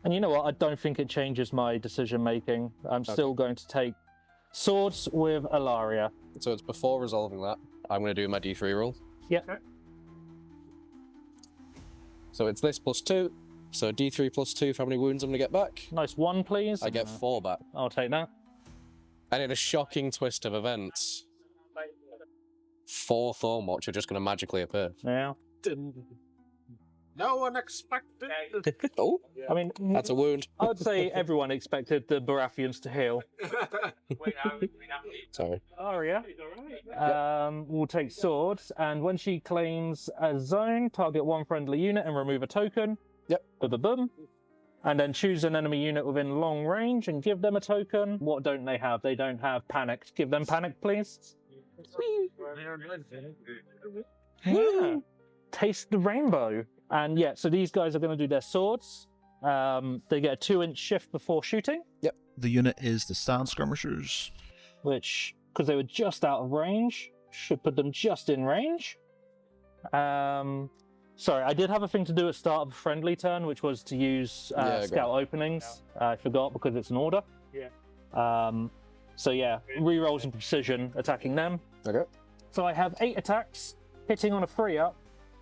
And you know what? I don't think it changes my decision making. I'm still going to take swords with Alaria. So it's before resolving that, I'm going to do my D3 roll. Yeah. Okay. So it's this plus 2. So D3 plus 2 for how many wounds I'm going to get back. Nice 1, please. I get 4 back. I'll take that. And in a shocking twist of events, 4 Thornwatch are just going to magically appear. Yeah. No one expected. Oh, I mean, that's a wound. I would say everyone expected the Baratheons to heal. Sorry. Aria. We'll take swords, and when she claims a zone, target 1 friendly unit and remove a token. Yep. Boom. And then choose an enemy unit within long range and give them a token. What don't they have? They don't have panic. Give them panic, please. Yeah. Taste the rainbow. And yeah, so these guys are going to do their swords. They get a 2-inch shift before shooting. Yep. The unit is the stand skirmishers. Which, because they were just out of range, should put them just in range. Sorry, I did have a thing to do at start of a friendly turn, which was to use scout openings. I forgot because it's an order. Yeah. So yeah, rerolls and precision attacking them. Okay. So I have 8 attacks, hitting on a 3-up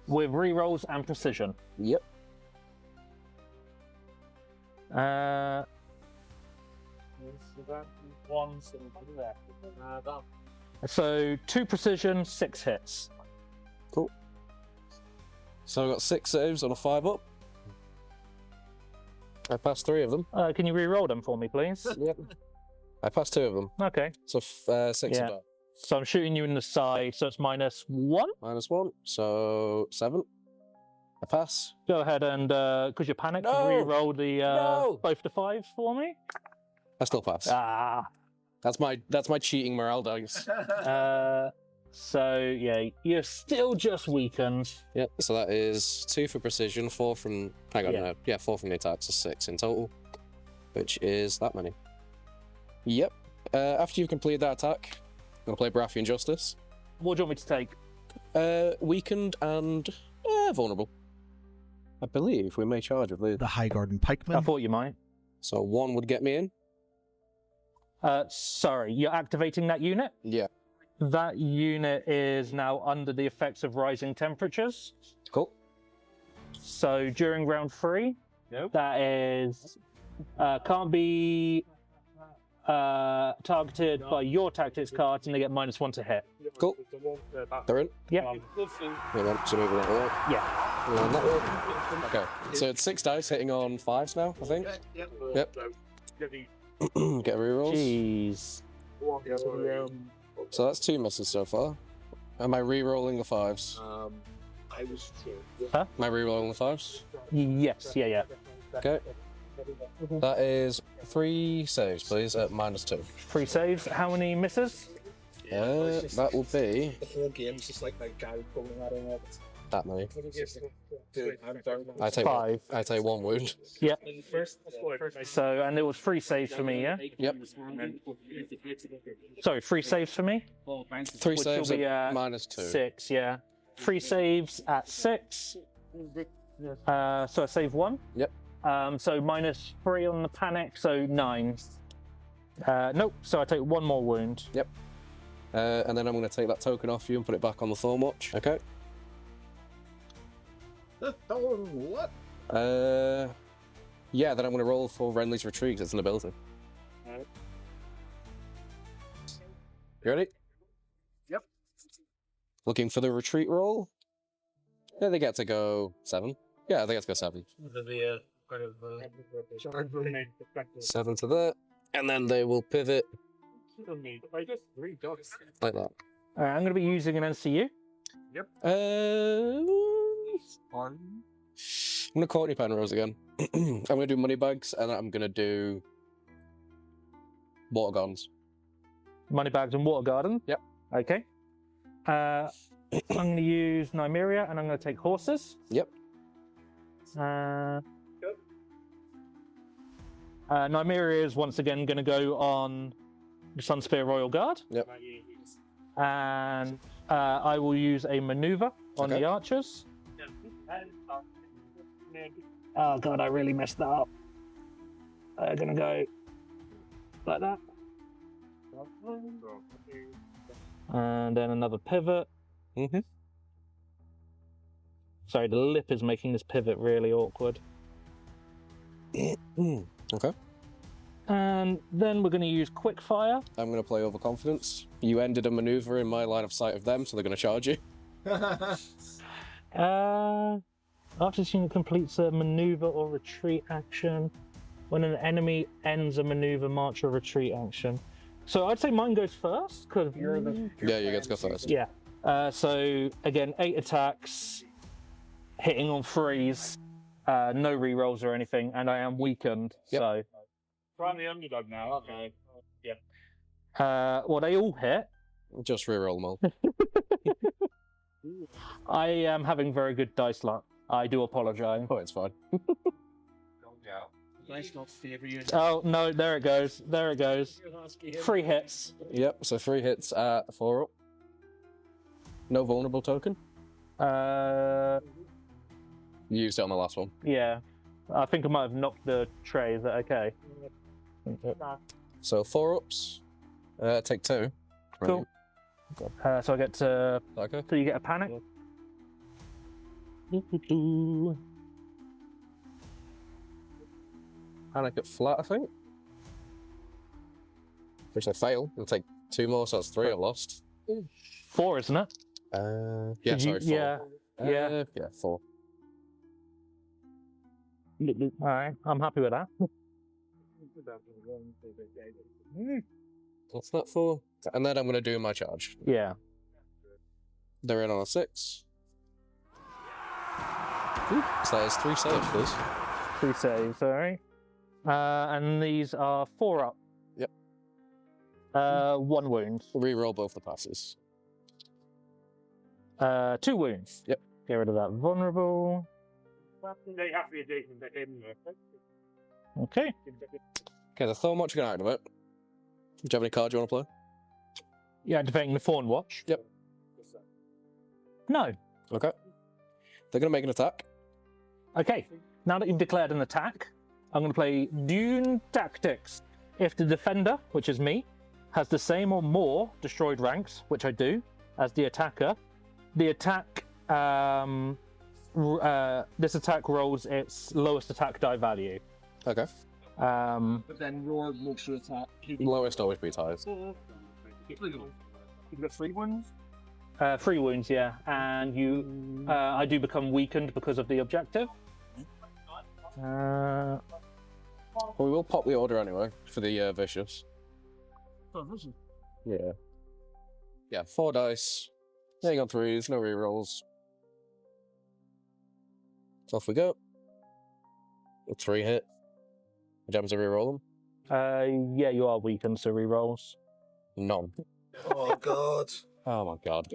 with rerolls and precision. Yep. So 2 precision, 6 hits. Cool. So I've got 6 saves on a 5-up. I passed 3 of them. Can you re-roll them for me, please? Yep. I passed 2 of them. Okay. So 6 of that. So I'm shooting you in the side, so it's -1. -1, so 7. I pass. Go ahead and, because you're panicked, re-roll the both the 5s for me. I still pass. Ah. That's my cheating morale dice. So yeah, you're still just weakened. Yep. So that is 2 for precision, 4 from. Hang on, no. Yeah, 4 from the attacks, so 6 in total, which is that many. Yep. After you've completed that attack, I'm gonna play Baratheon Justice. What do you want me to take? Weakened and vulnerable. I believe we may charge with The Highgarden Pikemen. I thought you might. So 1 would get me in. Sorry, you're activating that unit? Yeah. That unit is now under the effects of rising temperatures. Cool. So during round 3, that is can't be targeted by your tactics cards, and they get -1 to hit. Cool. They're in. Yeah. Hold on, so moving that away. Yeah. And that one. Okay, so it's 6 dice hitting on 5s now, I think. Yep. Get a reroll. Jeez. So that's 2 misses so far. Am I re-rolling the 5s? I was Huh? Am I re-rolling the 5s? Yes, yeah. Okay. That is 3 saves, please, at -2. 3 saves. How many misses? That will be the whole game's just like my guy pulling at it. that many. Dude, I'm done. I take 5. I take 1 wound. Yep. So, and there was 3 saves for me, yeah? Yep. Sorry, 3 saves for me? 3 Which saves will be at at -2. 6, yeah. 3 saves at 6. So I save 1. Yep. So -3 on the panic, so 9. Nope, so I take 1 more wound. Yep. And then I'm going to take that token off you and put it back on the Thorn Watch. Okay. What? Yeah, then I'm going to roll for Renly's Retreat. It's an ability. You ready? Yep. Looking for the retreat roll? Yeah, they get to go 7. Yeah, they get to go 7. The kind of 7 to that. And then they will pivot like that. Alright, I'm going to be using an NCU. Yep. I'm going to Courtney Penrose again. I'm going to do Money Bags, and I'm going to do Water Gardens. Moneybags and Water Garden. Yep. Okay. I'm going to use Nymeria, and I'm going to take Horses. Yep. Nymeria is once again going to go on the Sunspear Royal Guard. Yep. And I will use a maneuver on the archers. Oh god, I really messed that up. I'm going to go like that. And then another pivot. Mm-hmm. Sorry, the lip is making this pivot really awkward. Okay. And then we're going to use Quickfire. I'm going to play Overconfidence. You ended a maneuver in my line of sight of them, so they're going to charge you. After this unit completes a maneuver or retreat action, when an enemy ends a maneuver, march, or retreat action. So I'd say mine goes first, because you're the... Yeah, you get to go first. Yeah. So, again, 8 attacks, hitting on 3s, no rerolls or anything, and I am weakened, so... I'm the underdog now, okay. Yeah. Well, they all hit. Just reroll them all. I am having very good dice luck. I do apologise. Oh, it's fine. Oh, no, there it goes. There it goes. 3 hits. Yep, so 3 hits at 4 up. No vulnerable token? You used it on the last one. Yeah. I think I might have knocked the tray. Is that okay? So 4 ups. Take 2. Cool. So I get to... Okay. So you get a panic. Panic at flat, I think. Which I fail. It'll take 2 more, so that's 3 I've lost. 4, isn't it? Yeah, sorry, 4. Yeah. Yeah, 4. Alright, I'm happy with that. What's that for? And then I'm going to do my charge. Yeah. They're in on a 6. Ooh, so that is 3 saves, please. 3 saves, alright. And these are 4 up. Yep. 1 wound. Reroll both the passes. 2 wounds. Yep. Get rid of that vulnerable. They have to be a decent bit in there. Okay. Okay, the Thorn Watch are going to activate. Do you have any cards you want to play? Yeah, activating the Thorn Watch. Yep. No. Okay. They're going to make an attack. Okay. Now that you've declared an attack, I'm going to play Dune Tactics. If the defender, which is me, has the same or more destroyed ranks, which I do, as the attacker, the attack, this attack rolls its lowest attack die value. Okay. But then your looks attack. Lowest always beats highest. You've got 3 ones? 3 wounds, yeah. And you, I do become weakened because of the objective. Well, we will pop the order anyway for the vicious. Oh, vicious. Yeah. Yeah, 4 dice. Hitting on 3s, no rerolls. So off we go. A 3 hit. What happens to reroll them? Yeah, you are weakened, so rerolls. None. Oh god. Oh my god.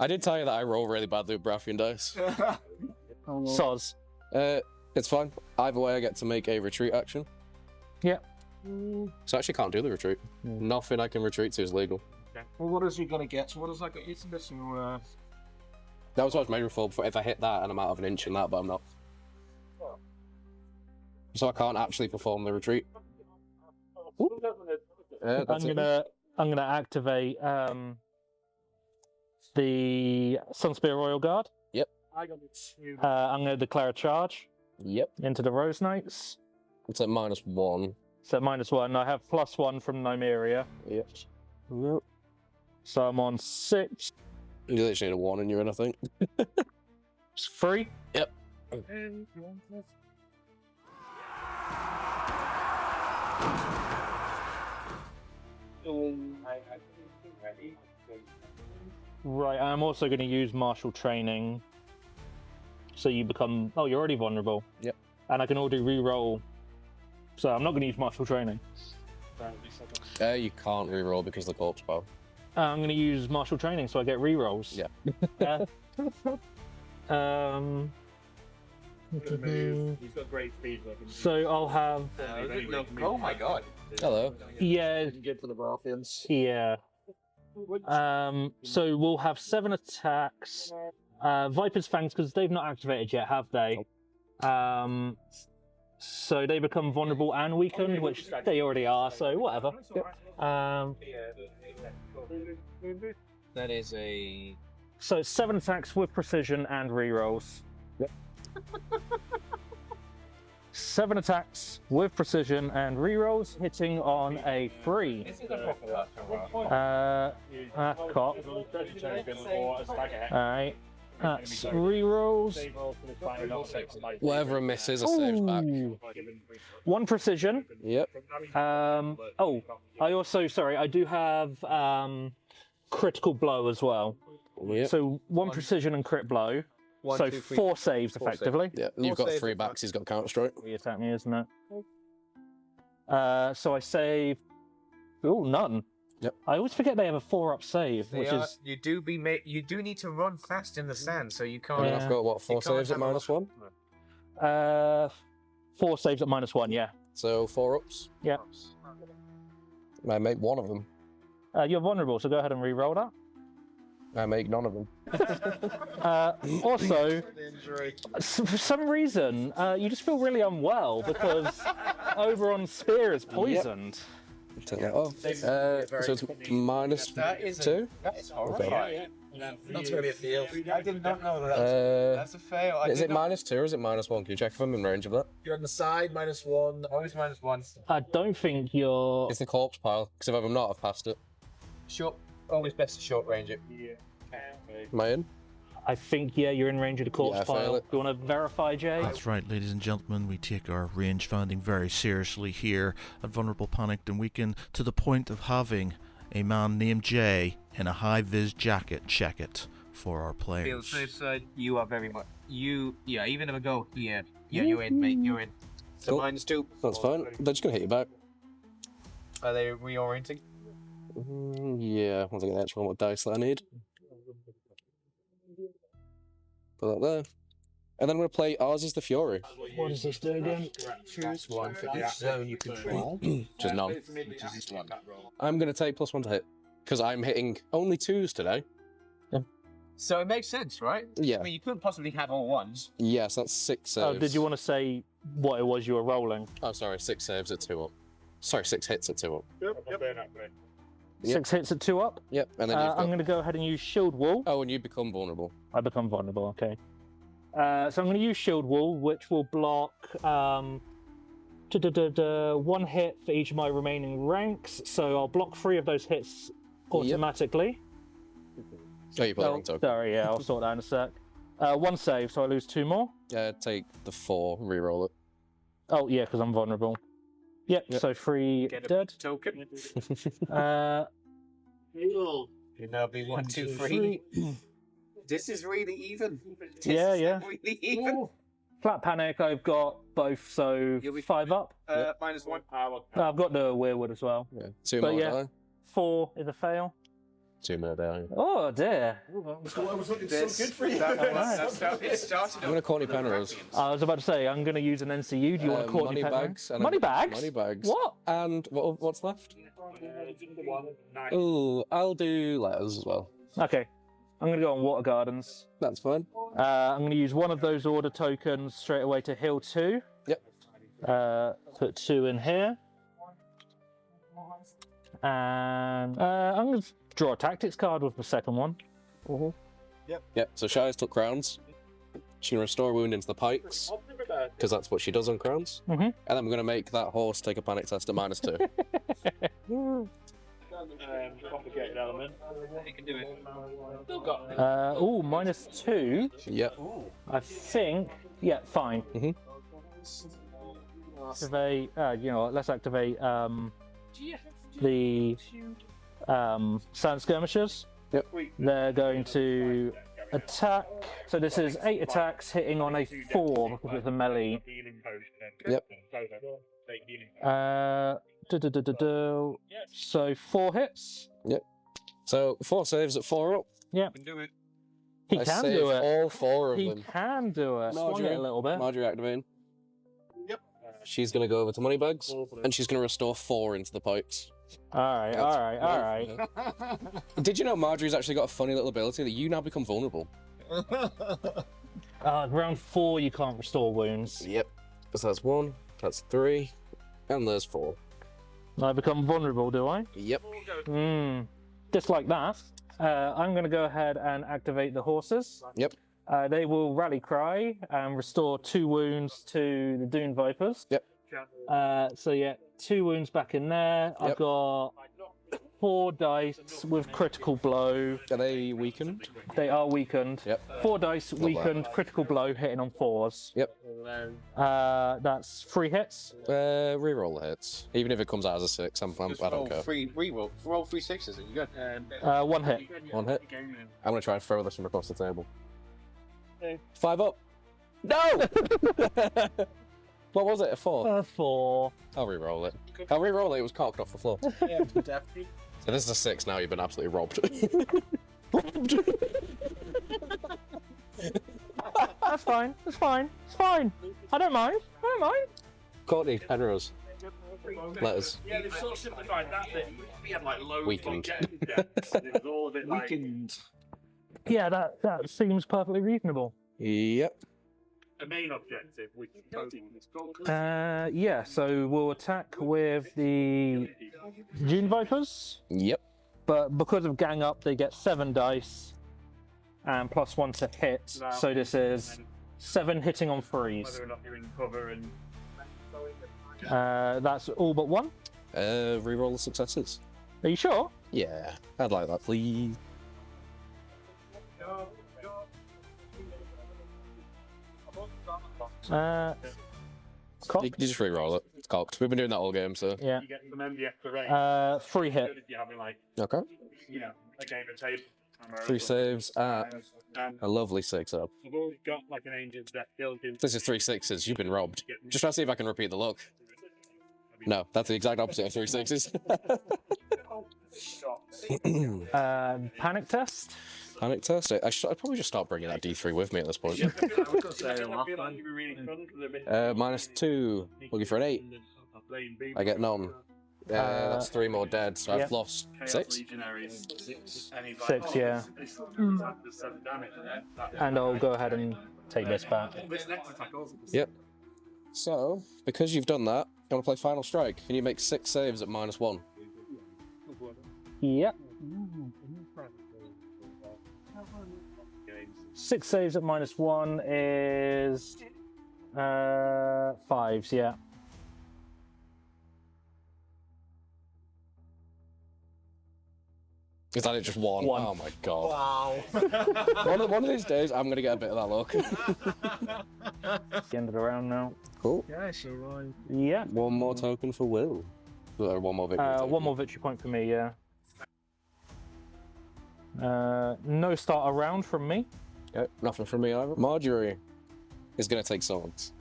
I did tell you that I roll really badly with Baratheon dice. Soz. It's fine. Either way, I get to make a retreat action. Yeah. So I actually can't do the retreat. Nothing I can retreat to is legal. Okay. Well, what is he gonna get? So what is that? It's missing. That was what I was made for. But if I hit that and I'm out of an inch in that, but I'm not. So I can't actually perform the retreat. I'm gonna activate the Sunspear Royal Guard. Yep. I'm gonna declare a charge. Yep. Into the Rose Knights. It's at -1. So -1. I have +1 from Nymeria. Yep. So I'm on 6. You literally need a 1 and you're in, I think. It's 3. Yep. Right, I'm also going to use martial training. So you become... Oh, you're already vulnerable. Yep. And I can already re-roll. So I'm not going to use martial training. You can't re-roll because of the corpse bow. I'm going to use martial training so I get re-rolls. Yeah. He's got great speed. So I'll have... Oh my god. Hello. Yeah. Good for the Baratheons. Yeah. So we'll have 7 attacks. Viper's Fangs, because they've not activated yet, have they? So they become vulnerable and weakened, which they already are, so whatever. That is a... So it's 7 attacks with precision and rerolls. Yep. 7 attacks with precision and rerolls, hitting on a 3. Cock. Alright. That's rerolls. Whatever a miss is, a saves back. 1 precision. Yep. Oh, I also, sorry, I do have critical blow as well. Yep. So 1 precision and crit blow. So 4 saves effectively. Yeah, and you've got 3 backs, he's got counter strike. He attacked me, isn't it? So I save. Oh, none. Yep. I always forget they have a 4-up save, is. You do need to run fast in the sand, so you can't. I mean, I've got what, 4 saves at -1? 4 saves at -1, yeah. So 4 ups. Yeah. I make 1 of them. You're vulnerable, so go ahead and re-roll that. I make none of them. Also, for some reason, you just feel really unwell because over on Spear is poisoned. Take that off. So it's -2? That is horrible. Okay. That's going to be a fail. I did not know that. That's a fail. Is it -2 or is it -1? Can you check if I'm in range of that? You're on the side, -1. Always -1. I don't think you're... It's the corpse pile, because if I'm not, I've passed it. Short. Always best to short range it. Yeah. Am I in? I think, yeah, you're in range of the corpse Yeah, I fail pile. it. Do you want to verify, Jay? That's right, ladies and gentlemen, we take our range finding very seriously here at Vulnerable, Panicked and Weakened, to the point of having a man named Jay in a high-vis jacket check it for our players. So you are very much... Yeah, even if I go here... Yeah, you're in, mate, you're in. So Cool. -2. That's fine. They're just going to hit you back. Are they reorienting? Yeah, once I get the extra 1 with dice that I need. Put that there. And then we're going to play Ours is the Fury. What does this do again? Choose one for each zone you control. Which is none. Which is this one. I'm going to take +1 to hit, because I'm hitting only 2s today. So it makes sense, right? Yeah. I mean, you couldn't possibly have all 1s. Yes, that's 6 saves. Oh, did you want to say what it was you were rolling? Oh, sorry, 6 saves at 2 up. Sorry, 6 hits at 2 up. Yep. 6 hits at 2 up? Yep, and then you've got... I'm going to go ahead and use Shield Wall. Oh, and you become vulnerable. I become vulnerable, okay. So I'm going to use Shield Wall, which will block 1 hit for each of my remaining ranks. So I'll block 3 of those hits automatically. Oh, you put the wrong token. Sorry, yeah, I'll sort that in a sec. 1 save, so I lose 2 more. Take the 4, reroll it. Oh, yeah, because I'm vulnerable. Yep, so 3 Get a dead. token. You'll Now be 1, 2, 3. This is really even. Yeah, yeah. Really even. Flat panic, I've got both, so You'll be 5 up. -1. I've got the weirwood as well. Yeah. 2 But more yeah. die. 4 is a fail. 2 more die. Oh dear. I was looking so good for you. That's how it started. I'm gonna corny Penrose. I was about to say, I'm going to use an NCU. Do you want to call money bags. and Money a- bags? Money bags. What? And what's left? Ooh, I'll do letters as well. Okay. I'm going to go on Water Gardens. That's fine. I'm going to use one of those order tokens straight away to heal 2. Yep. Put 2 in here. And I'm going to draw a tactics card with the second one. Yep. So Shire's took crowns. She can restore wound into the pikes because that's what she does on crowns. Mm-hmm. And then we're gonna make that horse take a panic test at -2. Complicated element. You can do it. -2. Yep. I think. Yeah, fine. Mhm. Activate. You know what? Let's activate the Sand Skirmishers. Yep. They're going to attack. So this is 8 attacks hitting on a 4 because it's a melee. Yep. So 4 hits. Yep. So 4 saves at 4 up. Yeah. You can do it. He I can saved do it. all 4 of He them. can do it. Swung it a little bit. Marjorie activating. Yep. She's gonna go over to Moneybags, and she's gonna restore 4 into the pikes. Alright, That's alright. Did you know Marjorie's actually got a funny little ability that you now become vulnerable? Round 4 you can't restore wounds. Yep. So that's 1, that's 3, and there's 4. I become vulnerable, do I? Yep. Just like that. I'm going to go ahead and activate the horses. Yep. They will rally cry and restore 2 wounds to the Dune Vipers. Yep. So yeah, 2 wounds back in there. I've Yep. got 4 dice with critical blow. Are they weakened? They are weakened. Yep. 4 dice Not weakened, critical blow hitting on 4s. Yep. That's 3 hits. Reroll the hits. Even if it comes out as a 6, I don't care. Roll 3 6s and you're good. 1 hit. 1 hit. I'm gonna try and throw this from across the table. 5 up. No! What was it? A 4? 4. I'll re-roll it. I'll re-roll it. It was cocked off the floor. Yeah, definitely. So this is a 6 now. You've been absolutely robbed. That's fine. It's fine. It's fine. I don't mind. I don't mind. Courtney, Penrose. Letters. Yeah, they've sort of simplified that bit. We had like loads Weakened. of objectives, and it was all a bit like... Weakened. Yeah, that seems perfectly reasonable. Yep. The main objective, which is Yeah, so we'll attack with the Dune Vipers, Yep. but because of gang up, they get 7 dice and +1 to hit. So this is 7 hitting on 3s. whether or not you're in cover and... That's all but 1. Reroll the successes. Are you sure? Yeah. I'd like that, please. Cocked. You just re-roll it. It's cocked. We've been doing that all game, so. Yeah. You get some MDF for range. 3 hit. Good if you're having like, Okay. you know, a game of table. 3 saves at And a lovely 6 up. I've already got like an Angel's Death built in. This is 3 6s. You've been robbed. Just trying to see if I can repeat the look. No, that's the exact opposite of 3 6s. Panic test. Panic test? I'd probably just start bringing that D3 with me at this point. -2. Looking for an 8. I get none. That's 3 more dead, so Yep. I've lost 6. 6, yeah. And I'll go ahead and take this back. Yep. So, because you've done that, you want to play Final Strike. Can you make 6 saves at -1? Yep. 6 saves at -1 is 5s, yeah. Is that it? Just one? One. Oh my god. Wow. one of these days, I'm gonna get a bit of that luck. The end of the round now. Cool. Yeah, so right. Yeah. One more token for Will. Or one more victory token. One more victory point for me, yeah. No start around from me. Yep, nothing from me either. Marjorie is going to take swords.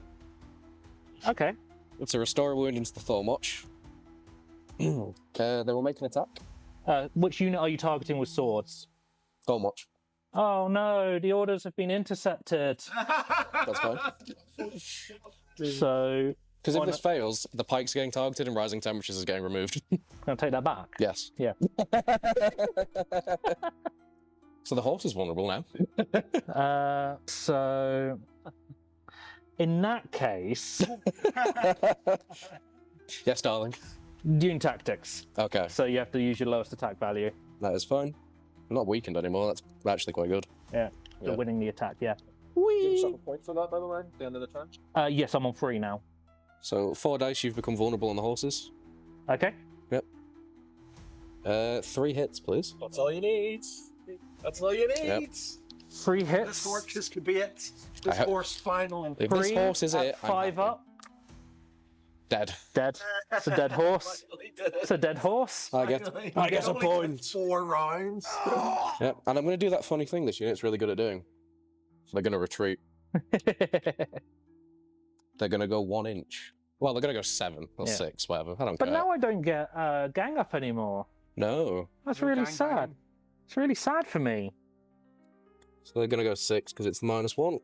Okay. It's a restore a wound into the Thornwatch. They will make an attack. Which unit are you targeting with swords? Thornwatch. Oh no, the orders have been intercepted. That's fine. So... Because if this fails, the pike's getting targeted and rising temperatures is getting removed. I'll take that back. Yes. Yeah. So the horse is vulnerable now. So... In that case... Yes, darling. Dune tactics. Okay. So you have to use your lowest attack value. That is fine. I'm not weakened anymore, that's actually quite good. Yeah. You're Yeah. winning the attack, yeah. Do you have a point for that, by the way, at the end of the turn? Yes, I'm on 3 now. So 4 dice, you've become vulnerable on the horses. Okay. Yep. 3 hits, please. That's all you need. That's all you need. Yep. 3 hits. This horse could be it. This horse finally. If this horse is at it, 5 I'm up. dead. Dead. It's a dead horse. It's a dead horse. I get a point. 4 rounds. Yep. And I'm going to do that funny thing this unit's really good at doing. So they're going to retreat. They're going to go 1 inch. Well, they're going to go 7 or 6, whatever. I don't But care. now I don't get gang up anymore. No. That's No really gang sad. banging. It's really sad for me. So they're going to go 6 because it's -1.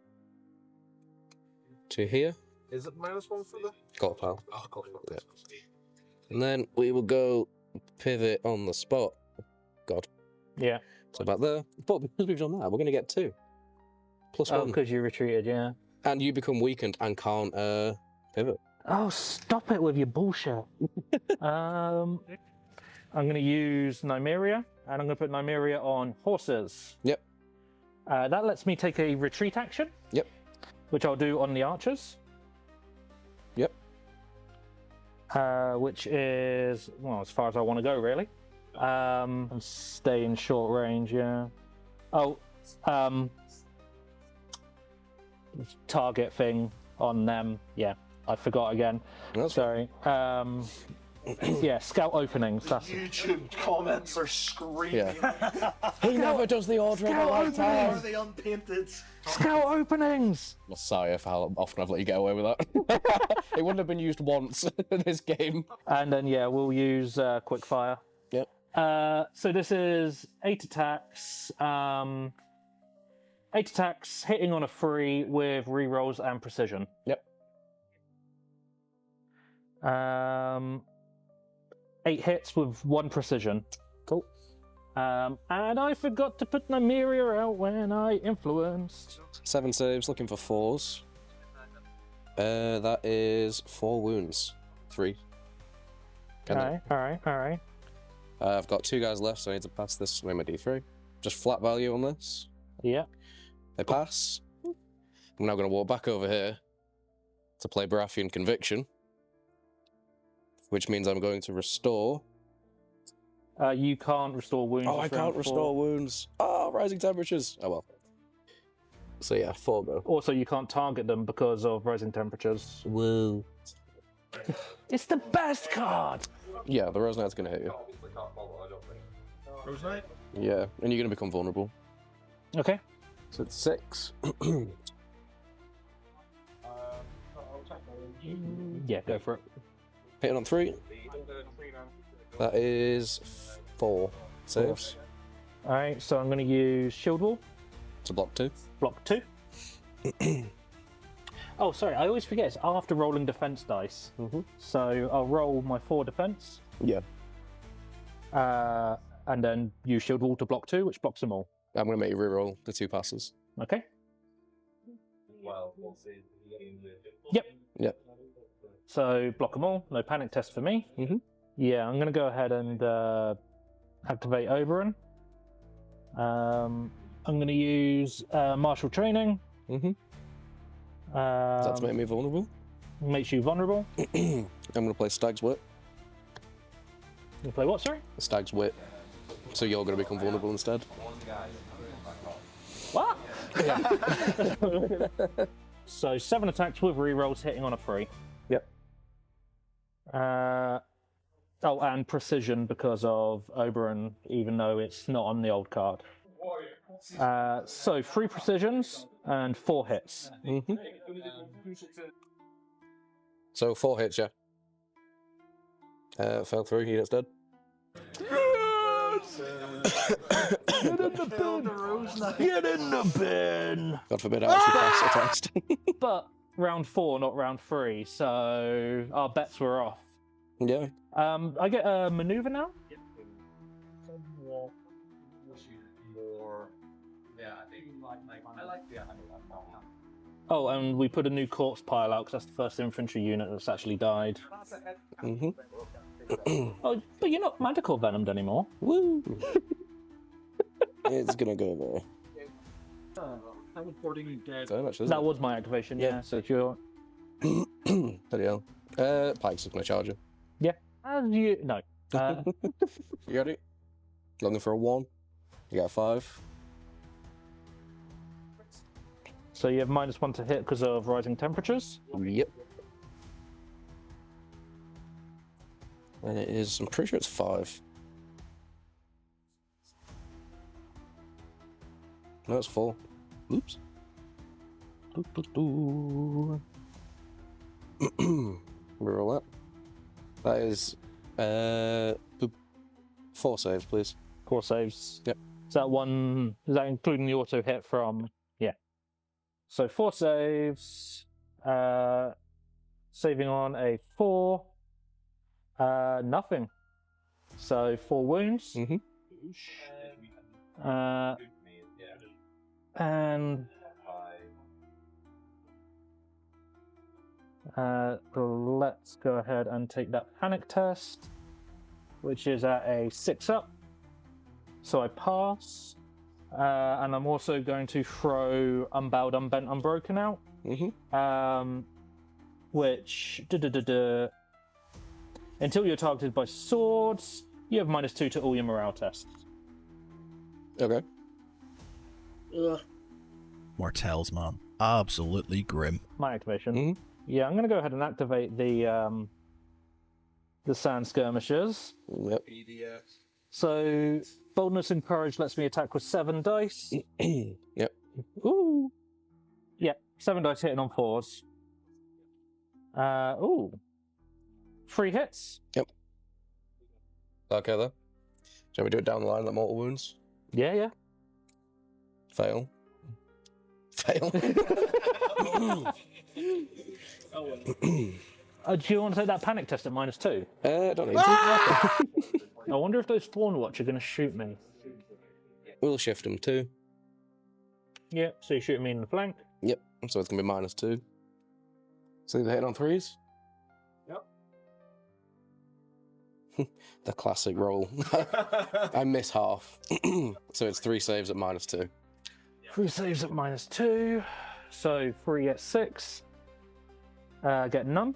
To here. Is it -1 for the? Got a pile. Oh, God. Yeah. And then we will go pivot on the spot. God. Yeah. So about there. But because we've done that, we're going to get 2. +1. Oh, because you retreated, yeah. And you become weakened and can't pivot. Oh, stop it with your bullshit. I'm going to use Nymeria, and I'm going to put Nymeria on horses. Yep. That lets me take a retreat action. Yep. Which I'll do on the archers. Yep. Which is, well, as far as I want to go, really. And stay in short range, yeah. Oh, target thing on them. Yeah, I forgot again. That's Sorry. Yeah, scout openings. That's YouTube comments are screaming. Yeah. He never does the order at the right Are time. they unpainted? scout openings. Well, sorry for how often I've let you get away with that. It wouldn't have been used once in this game. And then yeah, we'll use quickfire. Yep. So this is 8 attacks. 8 attacks, hitting on a 3 with rerolls and precision. Yep. 8 hits with 1 precision. Cool. And I forgot to put Nymeria out when I influenced. 7 saves, looking for 4s. That is 4 wounds. 3. Alright. I've got 2 guys left, so I need to pass this with my D3. Just flat value on this. Yeah. They pass. I'm now going to walk back over here to play Baratheon Conviction, which means I'm going to restore. You can't restore wounds. Oh, I can't restore wounds. Oh, rising temperatures. Oh well. So yeah, 4 go. Also, you can't target them because of rising temperatures. Woo. It's the best card! Yeah, the Rose Knight's going to hit you. Rose Knight? Yeah, and you're going to become vulnerable. Okay. So it's 6. Yeah, go for it. Hitting on 3. That is 4 saves. Alright, so I'm going to use Shield Wall. To block 2. Block 2. Oh, sorry, I always forget it's after rolling defense dice. So I'll roll my 4 defense. Yeah. And then use Shield Wall to block 2, which blocks them all. I'm going to make you reroll the 2 passes. Okay. Yep. Yep. So block them all. No panic test for me. Yeah, I'm going to go ahead and activate Oberon. I'm going to use martial training. That's make me vulnerable. Makes you vulnerable. I'm going to play Stag's Wit. You play what, sorry? Stag's Wit. So you're going to become vulnerable instead. What? So 7 attacks with rerolls hitting on a 3. Yep. Oh, and precision because of Oberon, even though it's not on the old card. So 3 precisions and 4 hits. So 4 hits, yeah. Fell through, unit's dead. Get in the bin! Get in the bin! God forbid I actually pass a test. But round 4, not round 3, so our bets were off. Yeah. I get a maneuver now? Oh, and we put a new corpse pile out because that's the first infantry unit that's actually died. Oh, but you're not magical venomed anymore. Woo! It's gonna go there. That was my activation, yeah. So if you're... Bloody hell. Pike's just gonna charge you. Yeah. As you... No. You ready? Looking for a 1. You got a 5. So you have -1 to hit because of rising temperatures? Yep. And it is, I'm pretty sure it's 5. No, it's 4. Oops. Reroll that. That is 4 saves, please. 4 saves. Yep. Is that one? Is that including the auto hit from? Yeah. So 4 saves. Saving on a 4. Nothing. So 4 wounds. And let's go ahead and take that panic test, which is at a 6 up. So I pass. And I'm also going to throw Unbowed, Unbent, Unbroken out. Which... Until you're targeted by swords, you have -2 to all your morale tests. Okay. Martells, man. Absolutely grim. My activation. Yeah, I'm going to go ahead and activate the sand skirmishers. Yep. So, boldness and courage lets me attack with 7 dice. Yep. Ooh. Yeah, 7 dice hitting on 4s. Ooh. 3 hits. Yep. Okay, then. Shall we do it down the line like mortal wounds? Yeah, yeah. Fail. Fail. Do you want to take that panic test at -2? Don't need to. I wonder if those Fawn Watch are going to shoot me. We'll shift them too. Yep, so you shoot me in the flank. Yep, so it's going to be -2. So they're hitting on 3s? Yep. The classic roll. I miss half. So it's 3 saves at -2. 3 saves at -2. So 3 at 6. Get none.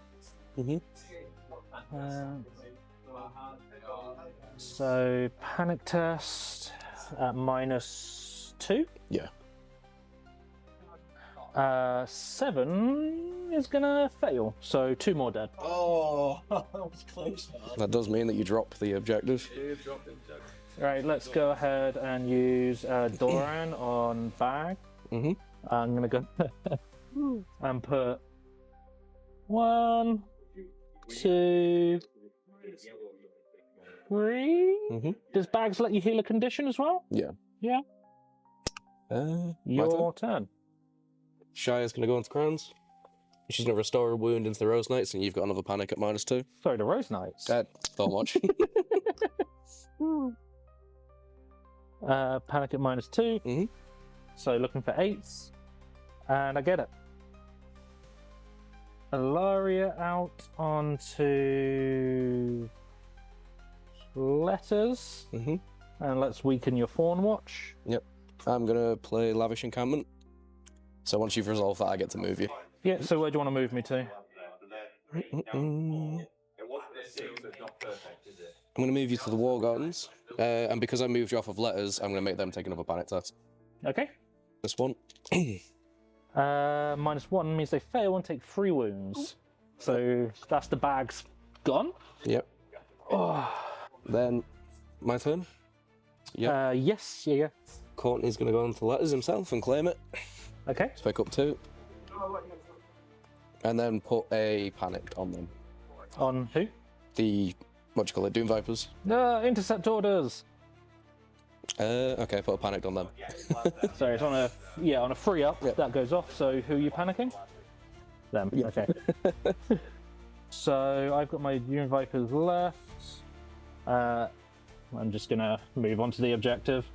So panic test at -2. Yeah. 7 is gonna fail. So 2 more dead. Oh, that was close. That does mean that you drop the objective. Right, let's go ahead and use Doran on bag. I'm gonna go and put 1, 2, 3. Does bags let you heal a condition as well? Yeah. Yeah. Your turn. Shire's going to go into crowns. She's going to restore a wound into the Rose Knights, and you've got another panic at -2. Sorry, the Rose Knights? Thought much. Panic at -2. So looking for 8s. And I get it. Ilaria out onto letters. And let's weaken your Fawn Watch. Yep. I'm going to play Lavish Encampment. So once you've resolved that, I get to move you. Yeah, so where do you want to move me to? I'm going to move you to the War Gardens, and because I moved you off of letters, I'm going to make them take another panic test. Okay. This one. -1 means they fail and take 3 wounds. So that's the bags gone. Yep. Then my turn. Yep. Yes. Yeah. Courtney's going to go into letters himself and claim it. Okay. Let's pick up 2. And then put a panic on them. On who? The, what do you call it, Doom Vipers? No, intercept orders. Okay, put a panic on them. Sorry, it's on a free up. Yep. That goes off. So who are you panicking? Them. Yep. Okay. So I've got my Doom Vipers left. I'm just gonna move on to the objective.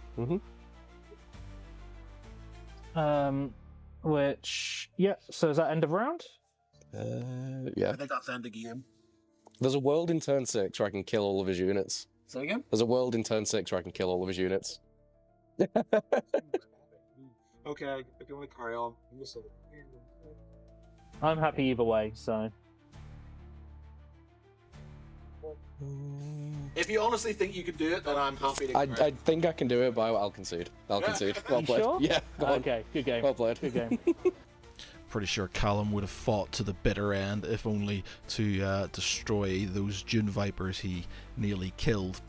Which, so is that end of round? Yeah. I think that's end of game. There's a world in turn 6 where I can kill all of his units. Say again? There's a world in turn 6 where I can kill all of his units. Okay, I can only carry on. I'm happy either way, so. If you honestly think you can do it, then I'm happy to. I think I can do it, but I'll concede. I'll concede. Well played. Sure? Yeah, go on. Okay, good game. Well played. Good game. Pretty sure Callum would have fought to the bitter end, if only to destroy those Dune Vipers he nearly killed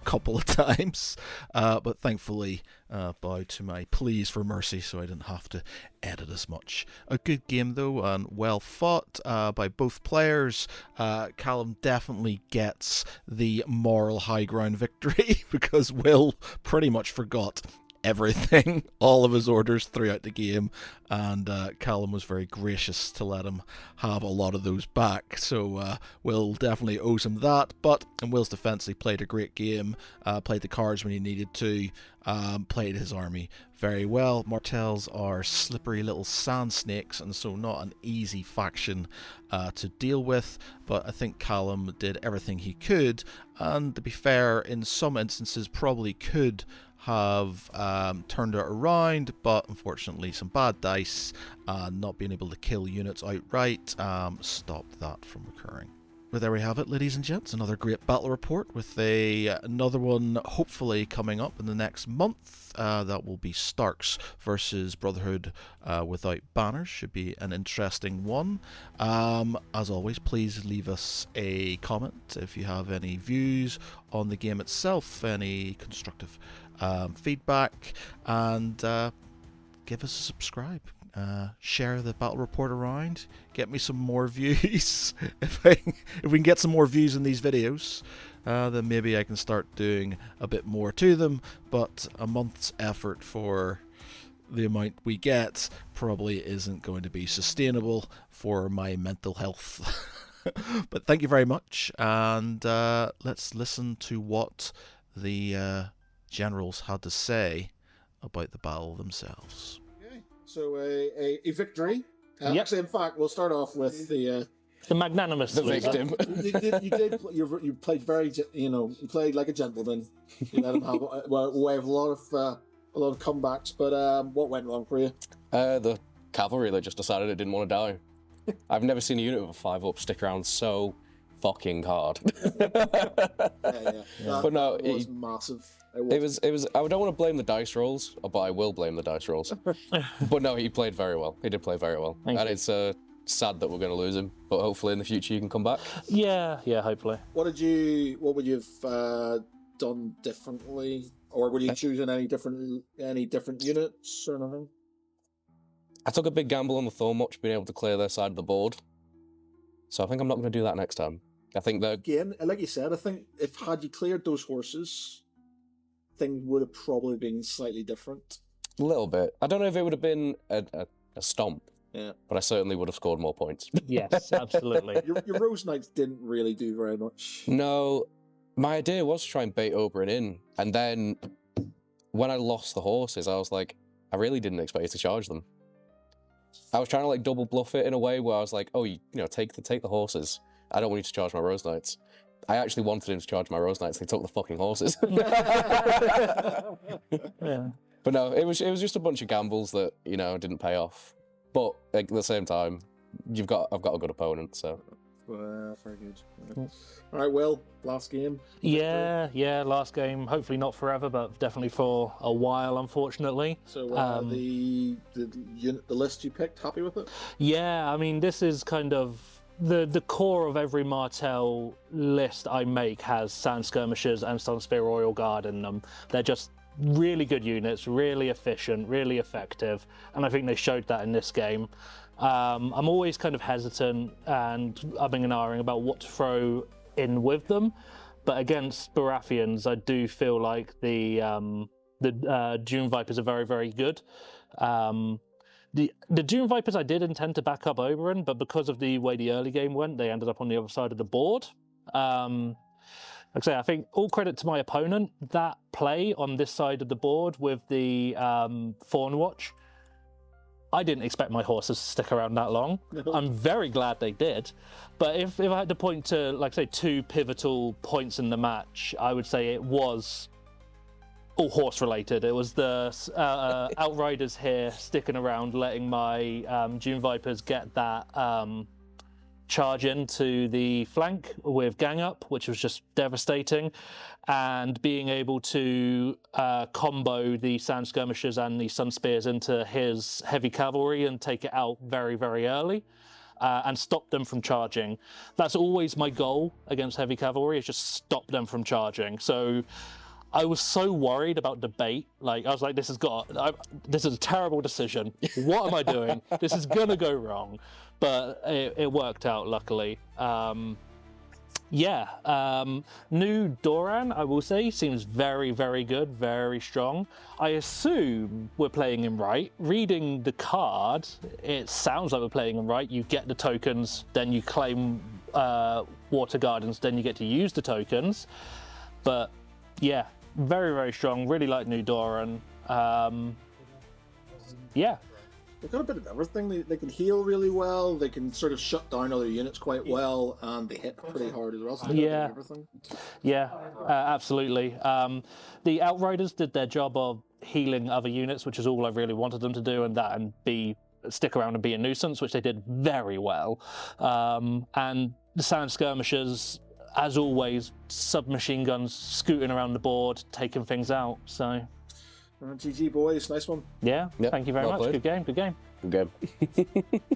a couple of times. But thankfully, bowed to my pleas for mercy, so I didn't have to edit as much. A good game though, and well fought by both players. Callum definitely gets the moral high ground victory because Will pretty much forgot everything, all of his orders throughout the game, and Callum was very gracious to let him have a lot of those back, so Will definitely owes him that. But in Will's defense, he played a great game, played the cards when he needed to, played his army very well. Martells are slippery little sand snakes, and so not an easy faction to deal with, but I think Callum did everything he could, and to be fair, in some instances probably could have turned it around, but unfortunately some bad dice and not being able to kill units outright stopped that from occurring. But there we have it, ladies and gents, another great battle report with another one hopefully coming up in the next month. That will be Starks versus Brotherhood without banners. Should be an interesting one. As always, please leave us a comment if you have any views on the game itself, any constructive feedback, and give us a subscribe. Share the battle report around, get me some more views. If we can get some more views in these videos, then maybe I can start doing a bit more to them, but a month's effort for the amount we get probably isn't going to be sustainable for my mental health. But thank you very much, and let's listen to what the generals had to say about the battle themselves. So a victory. Actually, in fact, we'll start off with the magnanimous victim. You played very, you played like a gentleman. You let him have a way of a lot of comebacks. But what went wrong for you? The cavalry that just decided it didn't want to die. I've never seen a unit with a 5-up stick around so fucking hard. But no, it was massive. It was. I don't want to blame the dice rolls, but I will blame the dice rolls. But no, he played very well. He did play very well, and it's sad that we're going to lose him. But hopefully in the future you can come back. Yeah, hopefully. What would you have done differently, or were you choosing any different units or anything? I took a big gamble on the Thornwatch being able to clear their side of the board, so I think I'm not going to do that next time. I think that again, like you said, I think had you cleared those horses, things would have probably been slightly different. A little bit. I don't know if it would have been a stomp. Yeah. But I certainly would have scored more points. Yes, absolutely. Your Rose Knights didn't really do very much. No. My idea was to try and bait Oberyn in. And then when I lost the horses, I was like, I really didn't expect you to charge them. I was trying to like double bluff it in a way where I was like, oh, take the horses. I don't want you to charge my Rose Knights. I actually wanted him to charge my Rose Knights. They took the fucking horses. Yeah. But no, it was just a bunch of gambles that didn't pay off. But at the same time, I've got a good opponent, so. Well, very good. All right, Will, last game. Yeah, last game. Hopefully not forever, but definitely for a while, unfortunately. So the list you picked, happy with it? Yeah, I mean, this is kind of the core of every Martell list I make has Sand Skirmishers and Sunspear Royal Guard in them. They're just really good units, really efficient, really effective, and I think they showed that in this game. I'm always kind of hesitant and umming and ahhing about what to throw in with them, but against Baratheons, I do feel like the Dune Vipers are very, very good. The Dune Vipers I did intend to back up Oberyn, but because of the way the early game went, they ended up on the other side of the board. Like I say, I think all credit to my opponent. That play on this side of the board with the Fawn Watch, I didn't expect my horses to stick around that long. I'm very glad they did. But if I had to point to, like I say, 2 pivotal points in the match, I would say it was all horse related. It was the Outriders here sticking around, letting my Dune Vipers get that charge into the flank with gang up, which was just devastating, and being able to combo the Sand Skirmishers and the Sun Spears into his heavy cavalry and take it out very, very early. And stop them from charging. That's always my goal against heavy cavalry, is just stop them from charging. So I was so worried about debate. Like, I was like, this is a terrible decision. What am I doing? This is gonna go wrong. But it worked out, luckily. New Doran, I will say, seems very, very good, very strong. I assume we're playing him right. Reading the card, it sounds like we're playing him right. You get the tokens, then you claim Water Gardens, then you get to use the tokens. But yeah, very, very strong. Really like New Doran. Yeah. They've got a bit of everything. They can heal really well. They can sort of shut down other units quite well, and they hit pretty hard as well. So Yeah. everything. Yeah, absolutely. The Outriders did their job of healing other units, which is all I really wanted them to do, and stick around and be a nuisance, which they did very well. And the Sand Skirmishers, as always, submachine guns scooting around the board, taking things out. So. GG boys, nice one. Yeah, thank you very much. Played. Good game, good game. Good game.